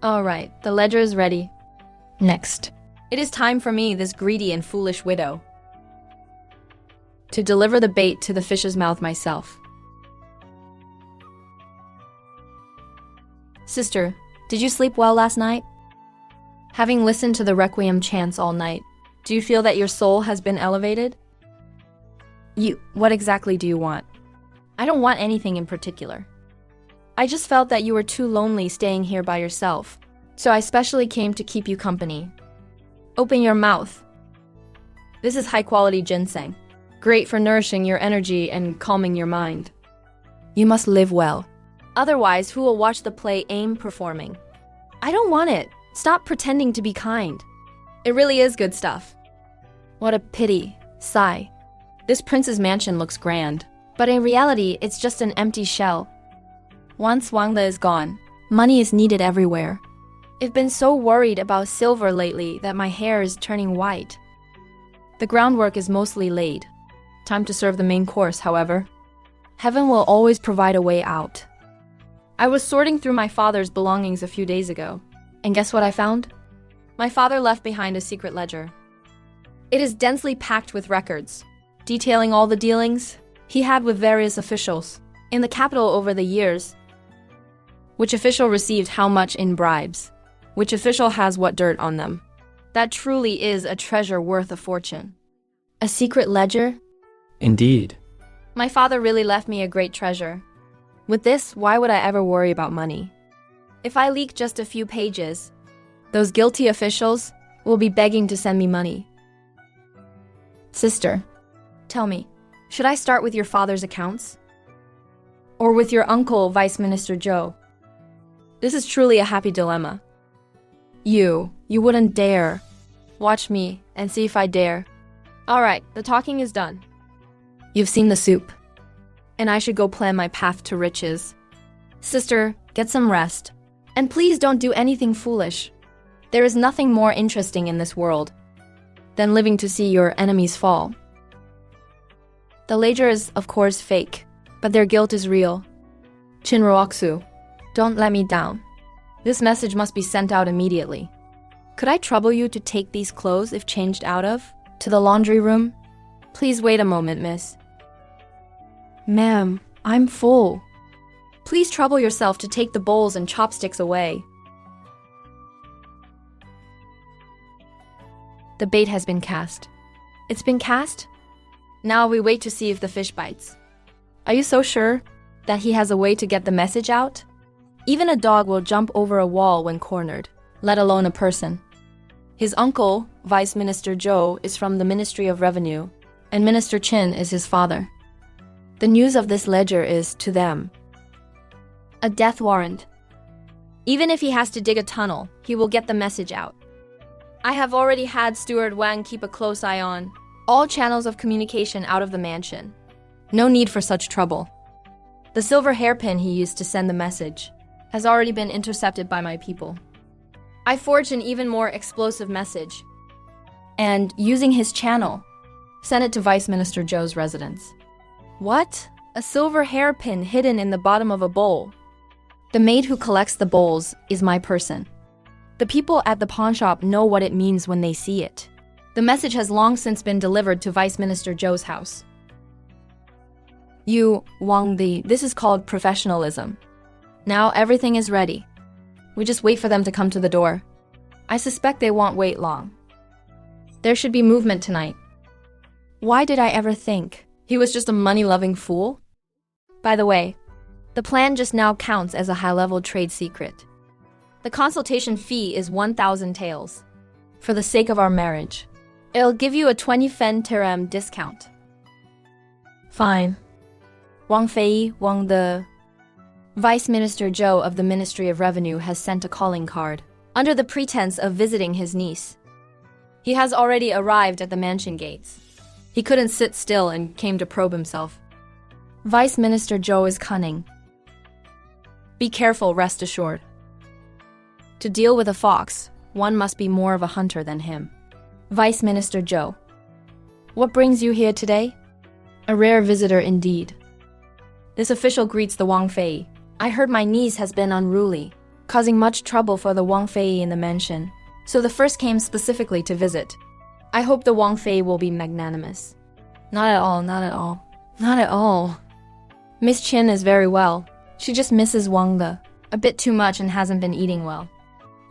All right, the ledger is ready. Next, it is time for me, this greedy and foolish widow, to deliver the bait to the fish's mouth myself. Sister, did you sleep well last night? Having listened to the requiem chants all night, do you feel that your soul has been elevated? What exactly do you want? I don't want anything in particular. I just felt that you were too lonely staying here by yourself, so I specially came to keep you company. Open your mouth. This is high-quality ginseng, great for nourishing your energy and calming your mind. You must live well. Otherwise, who will watch the play AIM performing? I don't want it. Stop pretending to be kind. It really is good stuff. What a pity. Sigh. This prince's mansion looks grand, But in reality, it's just an empty shell. Once Wangde is gone, money is needed everywhere. I've been so worried about silver lately that my hair is turning white. The groundwork is mostly laid. Time to serve the main course, however. Heaven will always provide a way out. I was sorting through my father's belongings a few days ago, and guess what I found? My father left behind a secret ledger. It is densely packed with records, detailing all the dealings he had with various officials in the capital over the years. Which official received how much in bribes? Which official has what dirt on them? That truly is a treasure worth a fortune. A secret ledger? Indeed. My father really left me a great treasure. With this, why would I ever worry about money? If I leak just a few pages, those guilty officials will be begging to send me money. Sister, tell me, should I start with your father's accounts? Or with your uncle, Vice Minister Zhou? This is truly a happy dilemma. You wouldn't dare. Watch me and see if I dare. All right, the talking is done. You've seen the soup, and I should go plan my path to riches. Sister, get some rest. And please don't do anything foolish. There is nothing more interesting in this world than living to see your enemies fall. The ledger is, of course, fake, but their guilt is real. Chinroaksu, don't let me down. This message must be sent out immediately. Could I trouble you to take these clothes, if changed out of, to the laundry room? Please wait a moment, miss. Ma'am, I'm full. Please trouble yourself to take the bowls and chopsticks away. The bait has been cast. It's been cast? Now we wait to see if the fish bites. Are you so sure that he has a way to get the message out? Even a dog will jump over a wall when cornered, let alone a person. His uncle, Vice Minister Zhou, is from the Ministry of Revenue, and Minister Qin is his father. The news of this ledger is, to them, a death warrant. Even if he has to dig a tunnel, he will get the message out. I have already had Steward Wang keep a close eye on all channels of communication out of the mansion. No need for such trouble. The silver hairpin he used to send the message has already been intercepted by my people. I forged an even more explosive message, and using his channel, sent it to Vice Minister Zhou's residence. What? A silver hairpin hidden in the bottom of a bowl. The maid who collects the bowls is my person. The people at the pawn shop know what it means when they see it. The message has long since been delivered to Vice Minister Zhou's house. You, Wang Di, this is called professionalism. Now everything is ready. We just wait for them to come to the door. I suspect they won't wait long. There should be movement tonight. Why did I ever think he was just a money-loving fool? By the way, the plan just now counts as a high-level trade secret. The consultation fee is 1,000 taels. For the sake of our marriage, it'll give you a 20 fen terem discount. Fine. Wang Fei, the Vice Minister Zhou of the Ministry of Revenue has sent a calling card, under the pretense of visiting his niece. He has already arrived at the mansion gates. He couldn't sit still and came to probe himself. Vice Minister Zhou is cunning. Be careful, rest assured. To deal with a fox, one must be more of a hunter than him. Vice Minister Zhou, what brings you here today? A rare visitor indeed. This official greets the Wang Fei. I heard my niece has been unruly, causing much trouble for the Wang Fei in the mansion. So the first came specifically to visit. I hope the Wang Fei will be magnanimous. Not at all, not at all. Not at all. Miss Qin is very well. She just misses Wang De a bit too much and hasn't been eating well.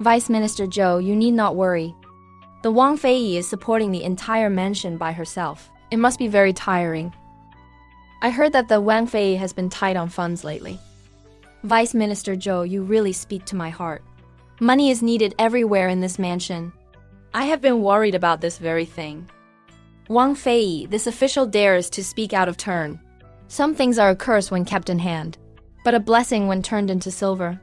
Vice Minister Zhou, you need not worry. The Wang Fei is supporting the entire mansion by herself. It must be very tiring. I heard that the Wang Fei has been tight on funds lately. Vice Minister Zhou, you really speak to my heart. Money is needed everywhere in this mansion. I have been worried about this very thing. Wang Fei, this official dares to speak out of turn. Some things are a curse when kept in hand, but a blessing when turned into silver.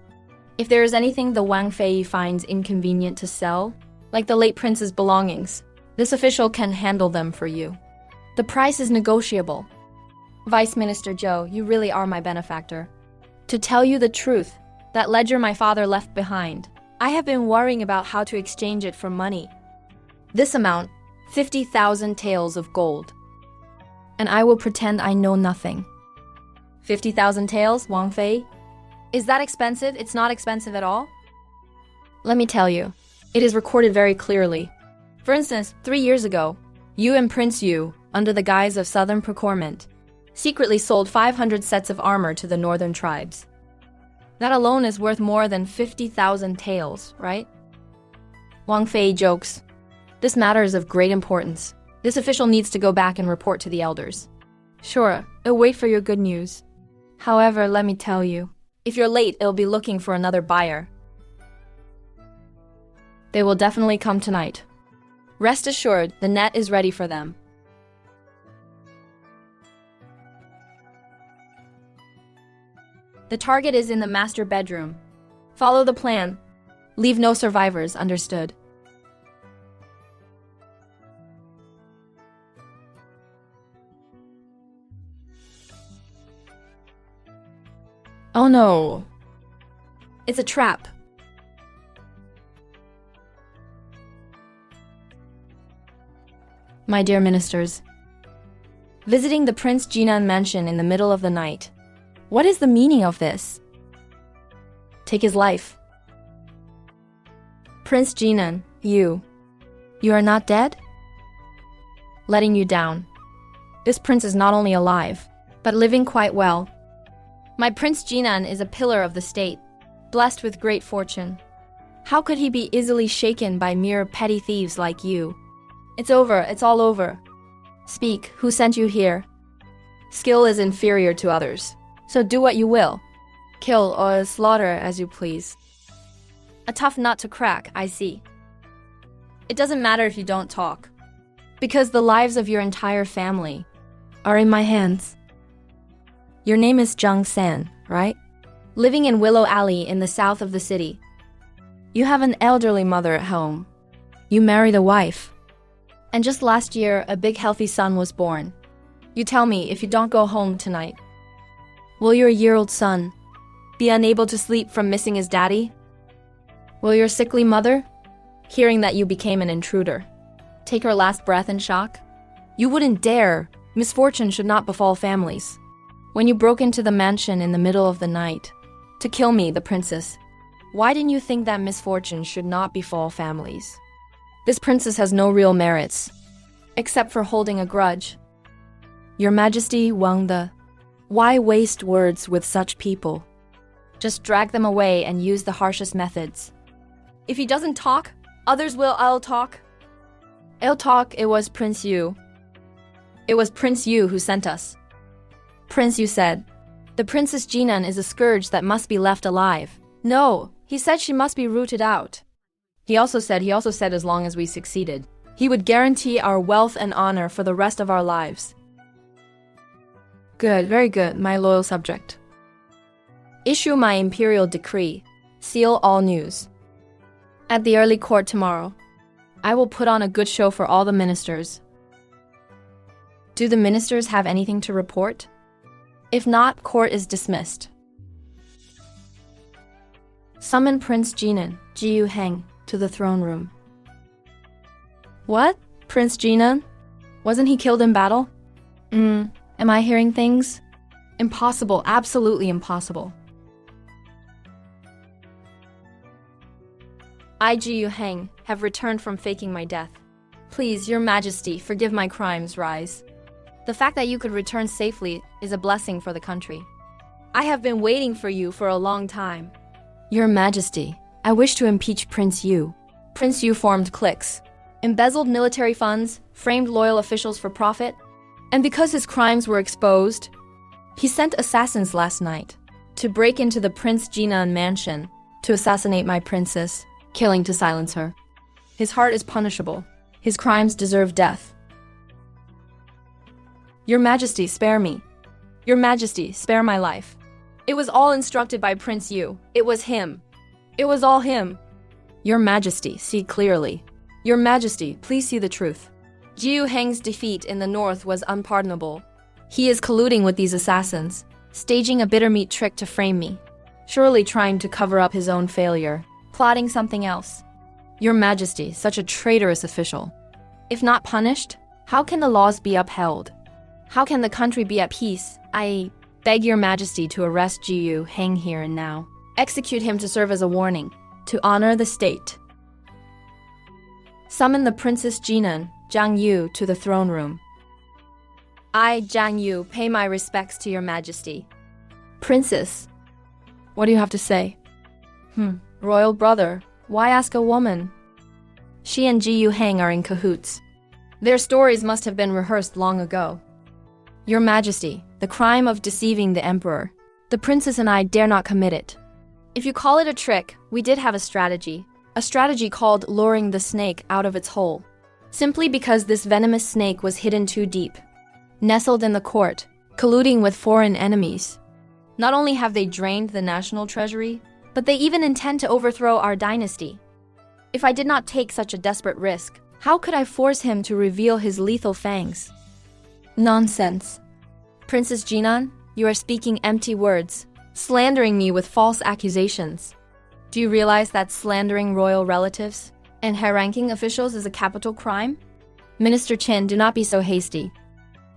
If there is anything the Wang Fei finds inconvenient to sell, like the late prince's belongings, this official can handle them for you. The price is negotiable. Vice Minister Zhou, you really are my benefactor. To tell you the truth, that ledger my father left behind, I have been worrying about how to exchange it for money. This amount, 50,000 taels of gold. And I will pretend I know nothing. 50,000 taels, Wang Fei? Is that expensive? It's not expensive at all. Let me tell you, it is recorded very clearly. For instance, 3 years ago, you and Prince Yu, under the guise of Southern procurement, secretly sold 500 sets of armor to the northern tribes. That alone is worth more than 50,000 taels, right? Wang Fei jokes. This matter is of great importance. This official needs to go back and report to the elders. Sure, I'll wait for your good news. However, let me tell you, if you're late, it'll be looking for another buyer. They will definitely come tonight. Rest assured, the net is ready for them. The target is in the master bedroom. Follow the plan. Leave no survivors, understood? Oh no. It's a trap. My dear ministers, visiting the Prince Jinan mansion in the middle of the night. What is the meaning of this? Take his life. Prince Jinan, you are not dead? Letting you down. This prince is not only alive, but living quite well. My Prince Jinan is a pillar of the state, blessed with great fortune. How could he be easily shaken by mere petty thieves like you? It's over, it's all over. Speak, who sent you here? Skill is inferior to others, so do what you will. Kill or slaughter as you please. A tough nut to crack, I see. It doesn't matter if you don't talk, because the lives of your entire family are in my hands. Your name is Zhang San, right? Living in Willow Alley in the south of the city. You have an elderly mother at home. You married a wife. And just last year, a big healthy son was born. You tell me, if you don't go home tonight, will your year-old son be unable to sleep from missing his daddy? Will your sickly mother, hearing that you became an intruder, take her last breath in shock? You wouldn't dare. Misfortune should not befall families. When you broke into the mansion in the middle of the night to kill me, the princess, why didn't you think that misfortune should not befall families? This princess has no real merits, except for holding a grudge. Your Majesty, Wang De, why waste words with such people? Just drag them away and use the harshest methods. If he doesn't talk, others will. I'll talk. It was Prince Yu. It was Prince Yu who sent us. Prince Yu said, the Princess Jinan is a scourge that must be left alive. No, he said she must be rooted out. He also said as long as we succeeded, he would guarantee our wealth and honor for the rest of our lives. Good, very good, my loyal subject. Issue my imperial decree. Seal all news. At the early court tomorrow, I will put on a good show for all the ministers. Do the ministers have anything to report? If not, court is dismissed. Summon Prince Jinan, Jiyu Heng, to the throne room. What? Prince Jinan? Wasn't he killed in battle? Am I hearing things? Impossible, absolutely impossible. I, Jiyu Heng, have returned from faking my death. Please, your majesty, forgive my crimes, rise. The fact that you could return safely is a blessing for the country. I have been waiting for you for a long time. Your majesty, I wish to impeach Prince Yu. Prince Yu formed cliques, embezzled military funds, framed loyal officials for profit, and because his crimes were exposed, he sent assassins last night to break into the Prince Jinan mansion to assassinate my princess, killing to silence her. His heart is punishable. His crimes deserve death. Your Majesty, spare me. Your Majesty, spare my life. It was all instructed by Prince Yu. It was him. It was all him. Your Majesty, see clearly. Your Majesty, please see the truth. Jiyu Heng's defeat in the north was unpardonable. He is colluding with these assassins, staging a bitter-meat trick to frame me, surely trying to cover up his own failure, plotting something else. Your Majesty, such a traitorous official. If not punished, how can the laws be upheld? How can the country be at peace? I beg your Majesty to arrest Jiyu Heng here and now. Execute him to serve as a warning, to honor the state. Summon the Princess Jinan, Zhang Yu, to the throne room. I, Zhang Yu, pay my respects to your Majesty. Princess, what do you have to say? Royal brother, why ask a woman? She and Jiyu Heng are in cahoots. Their stories must have been rehearsed long ago. Your Majesty, the crime of deceiving the Emperor, the princess and I dare not commit it. If you call it a trick, we did have a strategy called luring the snake out of its hole, simply because this venomous snake was hidden too deep, nestled in the court, colluding with foreign enemies. Not only have they drained the national treasury, but they even intend to overthrow our dynasty. If I did not take such a desperate risk, how could I force him to reveal his lethal fangs? Nonsense. Princess Jinan, you are speaking empty words, slandering me with false accusations. Do you realize that slandering royal relatives and high-ranking officials is a capital crime? Minister Qin, do not be so hasty.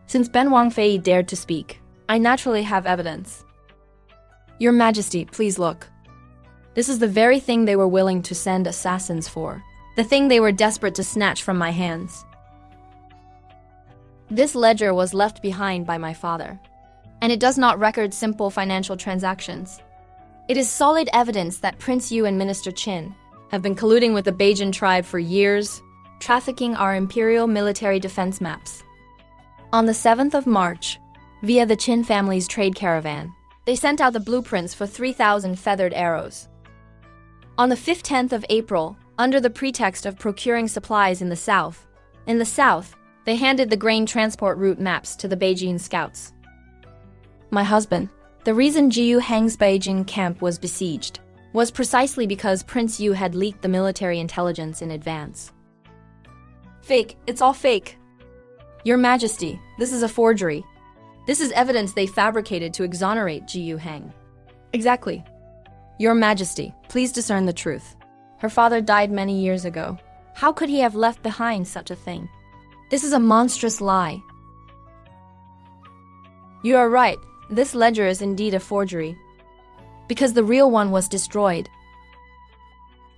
Since Ben Wangfei dared to speak, I naturally have evidence. Your Majesty, please look. This is the very thing they were willing to send assassins for, the thing they were desperate to snatch from my hands. This ledger was left behind by my father, and it does not record simple financial transactions. It is solid evidence that Prince Yu and Minister Qin have been colluding with the Beijing tribe for years, trafficking our imperial military defense maps. On the 7th of March, via the Qin family's trade caravan, they sent out the blueprints for 3,000 feathered arrows. On the 10th of April, under the pretext of procuring supplies in the south, they handed the grain transport route maps to the Beijing scouts. My husband, the reason Jiyu Heng's Beijing camp was besieged was precisely because Prince Yu had leaked the military intelligence in advance. Fake, it's all fake. Your Majesty, this is a forgery. This is evidence they fabricated to exonerate Jiyu Heng. Exactly. Your Majesty, please discern the truth. Her father died many years ago. How could he have left behind such a thing? This is a monstrous lie. You are right. This ledger is indeed a forgery, because the real one was destroyed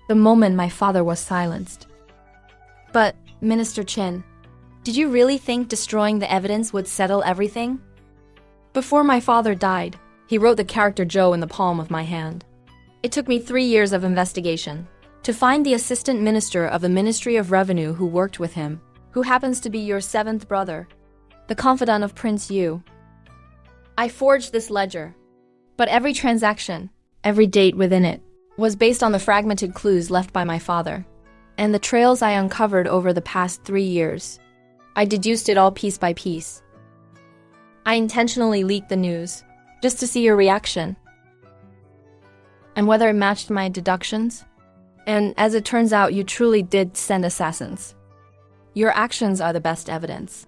the moment my father was silenced. But, Minister Qin, did you really think destroying the evidence would settle everything? Before my father died, he wrote the character Zhou in the palm of my hand. It took me 3 years of investigation to find the assistant minister of the Ministry of Revenue who worked with him, who happens to be your 7th brother, the confidant of Prince Yu. I forged this ledger, but every transaction, every date within it, was based on the fragmented clues left by my father, and the trails I uncovered over the past 3 years. I deduced it all piece by piece. I intentionally leaked the news, just to see your reaction, and whether it matched my deductions. And as it turns out, you truly did send assassins. Your actions are the best evidence,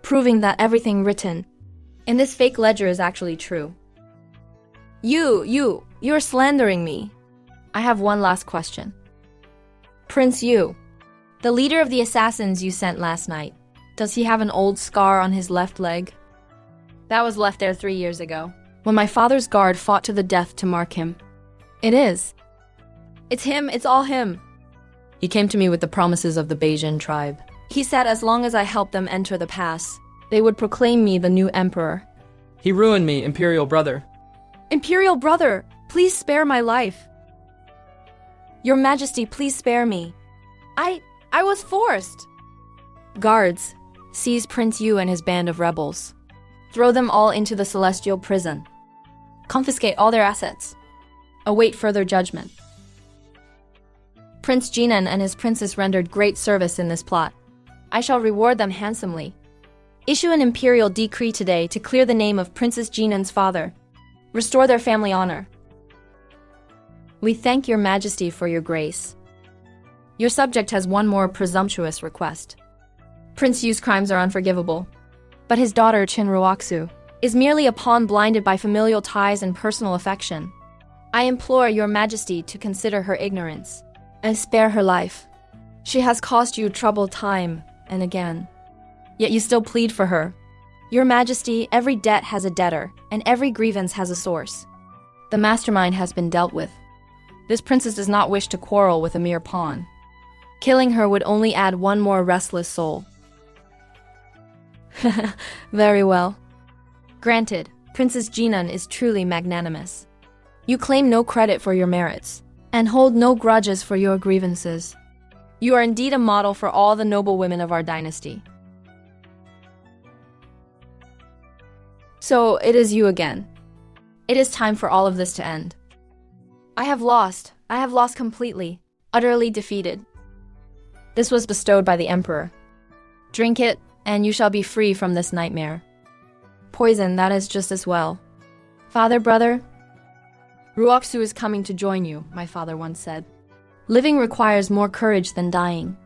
proving that everything written in this fake ledger is actually true. You're slandering me. I have one last question. Prince Yu, the leader of the assassins you sent last night, does he have an old scar on his left leg? That was left there 3 years ago, when my father's guard fought to the death to mark him. It is. It's him, it's all him. He came to me with the promises of the Beijing tribe. He said as long as I helped them enter the pass, they would proclaim me the new emperor. He ruined me, Imperial brother. Imperial brother, please spare my life. Your Majesty, please spare me. I was forced. Guards, seize Prince Yu and his band of rebels. Throw them all into the celestial prison. Confiscate all their assets. Await further judgment. Prince Jinan and his princess rendered great service in this plot. I shall reward them handsomely. Issue an imperial decree today to clear the name of Princess Jinan's father. Restore their family honor. We thank your Majesty for your grace. Your subject has one more presumptuous request. Prince Yu's crimes are unforgivable. But his daughter, Qin Ruoxu, is merely a pawn blinded by familial ties and personal affection. I implore your majesty to consider her ignorance and spare her life. She has caused you trouble time and again. Yet you still plead for her. Your majesty, every debt has a debtor, and every grievance has a source. The mastermind has been dealt with. This princess does not wish to quarrel with a mere pawn. Killing her would only add one more restless soul. Very well. Granted, Princess Jinan is truly magnanimous. You claim no credit for your merits, and hold no grudges for your grievances. You are indeed a model for all the noble women of our dynasty. So it is you again. It is time for all of this to end. I have lost completely, utterly defeated. This was bestowed by the emperor. Drink it, and you shall be free from this nightmare. Poison, that is just as well. Father, brother, Ruoxu is coming to join you, my father once said. Living requires more courage than dying.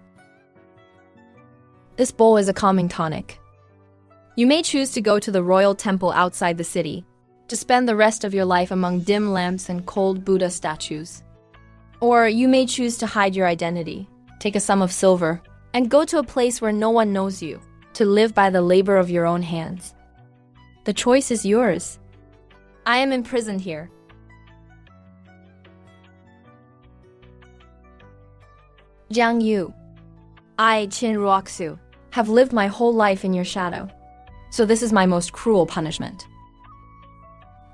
This bowl is a calming tonic. You may choose to go to the royal temple outside the city, to spend the rest of your life among dim lamps and cold Buddha statues. Or you may choose to hide your identity, take a sum of silver, and go to a place where no one knows you, to live by the labor of your own hands. The choice is yours. I am imprisoned here. Jiang Yu, I, Qin Ruoxu, have lived my whole life in your shadow, so this is my most cruel punishment.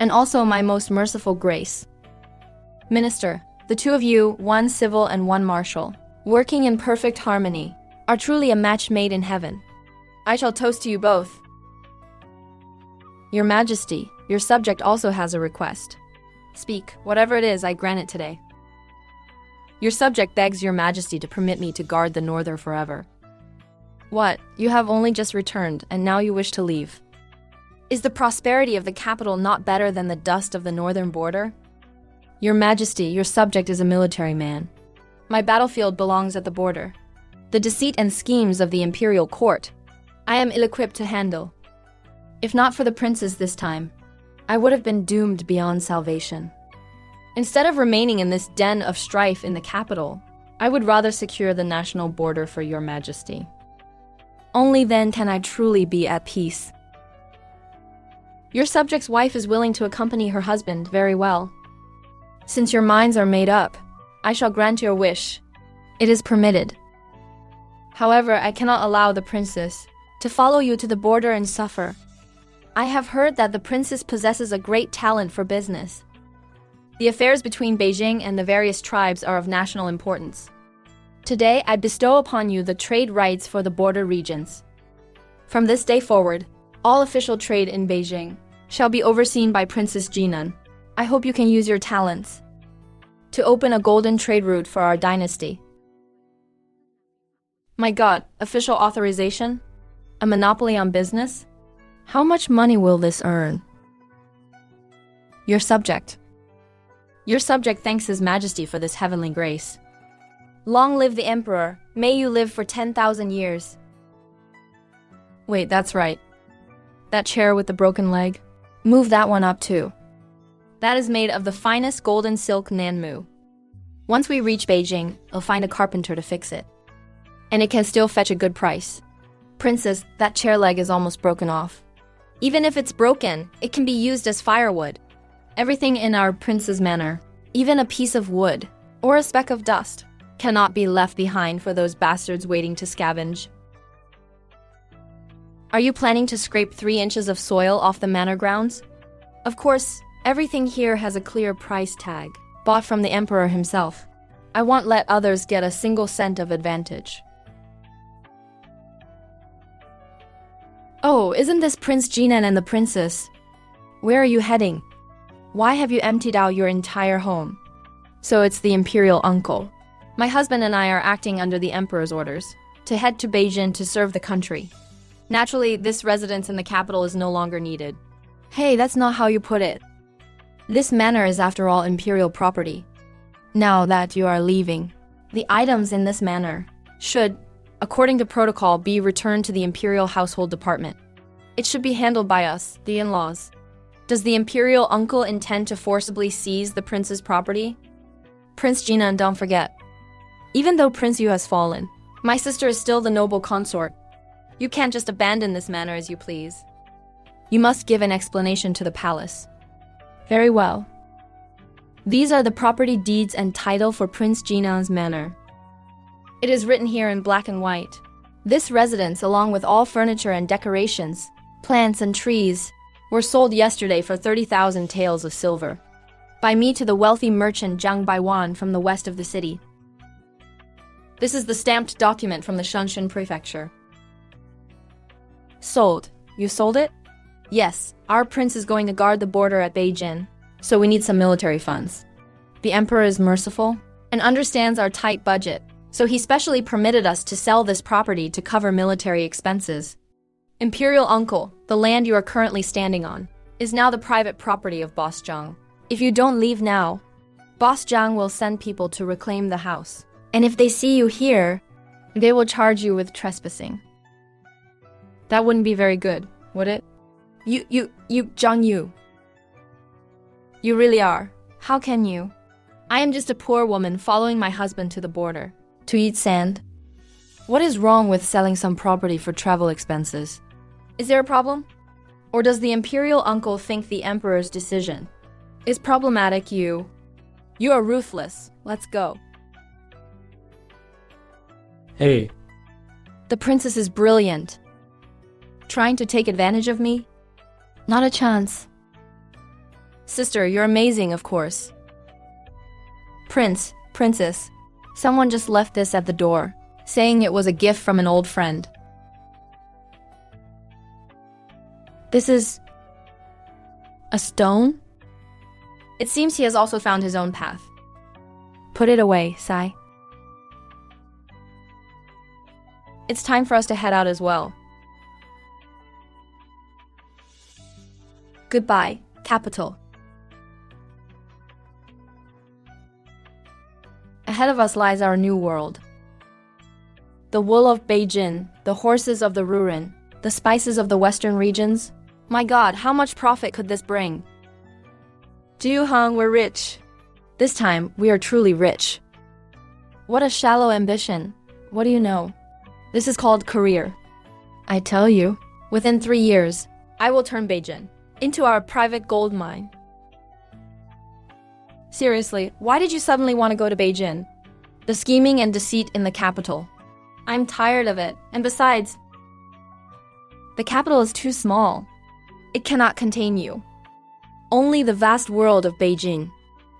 And also my most merciful grace. Minister, the two of you, one civil and one martial, working in perfect harmony, are truly a match made in heaven. I shall toast to you both. Your Majesty, your subject also has a request. Speak, whatever it is, I grant it today. Your subject begs your Majesty to permit me to guard the northern forever. What, you have only just returned, and now you wish to leave? Is the prosperity of the capital not better than the dust of the northern border? Your Majesty, your subject is a military man. My battlefield belongs at the border. The deceit and schemes of the imperial court, I am ill-equipped to handle. If not for the princes this time, I would have been doomed beyond salvation. Instead of remaining in this den of strife in the capital, I would rather secure the national border for your Majesty. Only then can I truly be at peace. Your subject's wife is willing to accompany her husband very well. Since your minds are made up, I shall grant your wish. It is permitted. However, I cannot allow the princess to follow you to the border and suffer. I have heard that the princess possesses a great talent for business. The affairs between Beijing and the various tribes are of national importance. Today, I bestow upon you the trade rights for the border regions. From this day forward, all official trade in Beijing shall be overseen by Princess Jinan. I hope you can use your talents to open a golden trade route for our dynasty. My God, official authorization? A monopoly on business? How much money will this earn? Your subject. Your subject thanks His Majesty for this heavenly grace. Long live the Emperor. May you live for 10,000 years. Wait, that's right. That chair with the broken leg? Move that one up too. That is made of the finest golden silk Nanmu. Once we reach Beijing, I'll find a carpenter to fix it. And it can still fetch a good price. Princess, that chair leg is almost broken off. Even if it's broken, it can be used as firewood. Everything in our prince's manor, even a piece of wood or a speck of dust, cannot be left behind for those bastards waiting to scavenge. Are you planning to scrape 3 inches of soil off the manor grounds? Of course, everything here has a clear price tag, bought from the emperor himself. I won't let others get a single cent of advantage. Oh, isn't this Prince Jinan and the princess? Where are you heading? Why have you emptied out your entire home? So it's the imperial uncle. My husband and I are acting under the emperor's orders to head to Beijing to serve the country. Naturally, this residence in the capital is no longer needed. Hey, that's not how you put it. This manor is after all imperial property. Now that you are leaving, the items in this manor should, according to protocol, be returned to the imperial household department. It should be handled by us, the in-laws. Does the imperial uncle intend to forcibly seize the prince's property? Prince Jinan, don't forget. Even though Prince Yu has fallen, my sister is still the noble consort. You can't just abandon this manor as you please. You must give an explanation to the palace. Very well. These are the property deeds and title for Prince Jinan's manor. It is written here in black and white. This residence, along with all furniture and decorations, plants and trees, were sold yesterday for 30,000 taels of silver by me to the wealthy merchant Zhang Baiwan from the west of the city. This is the stamped document from the Shanshan prefecture. Sold. You sold it? Yes, our prince is going to guard the border at Beijing, so we need some military funds. The emperor is merciful and understands our tight budget, so he specially permitted us to sell this property to cover military expenses. Imperial uncle, the land you are currently standing on, is now the private property of Boss Zhang. If you don't leave now, Boss Zhang will send people to reclaim the house. And if they see you here, they will charge you with trespassing. That wouldn't be very good, would it? Zhang Yu. You really are. How can you? I am just a poor woman following my husband to the border to eat sand. What is wrong with selling some property for travel expenses? Is there a problem? Or does the imperial uncle think the emperor's decision is problematic? You are ruthless. Let's go. Hey, The princess is brilliant. Trying to take advantage of me? Not a chance. Sister, you're amazing, of course. Princess, someone just left this at the door, saying it was a gift from an old friend. This is a stone? It seems he has also found his own path. Put it away, Sai. It's time for us to head out as well. Goodbye, capital. Ahead of us lies our new world. The wool of Beijing, the horses of the Ruren, the spices of the western regions. My God, how much profit could this bring? Juheng, we're rich. This time, we are truly rich. What a shallow ambition. What do you know? This is called career. I tell you, within 3 years, I will turn Beijing into our private gold mine. Seriously, why did you suddenly want to go to Beijing? The scheming and deceit in the capital. I'm tired of it, and besides, the capital is too small. It cannot contain you. Only the vast world of Beijing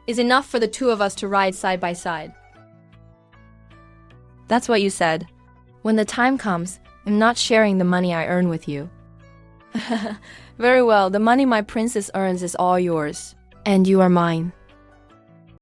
is enough for the two of us to ride side by side. That's what you said. When the time comes, I'm not sharing the money I earn with you. Very well, the money my princess earns is all yours, and you are mine.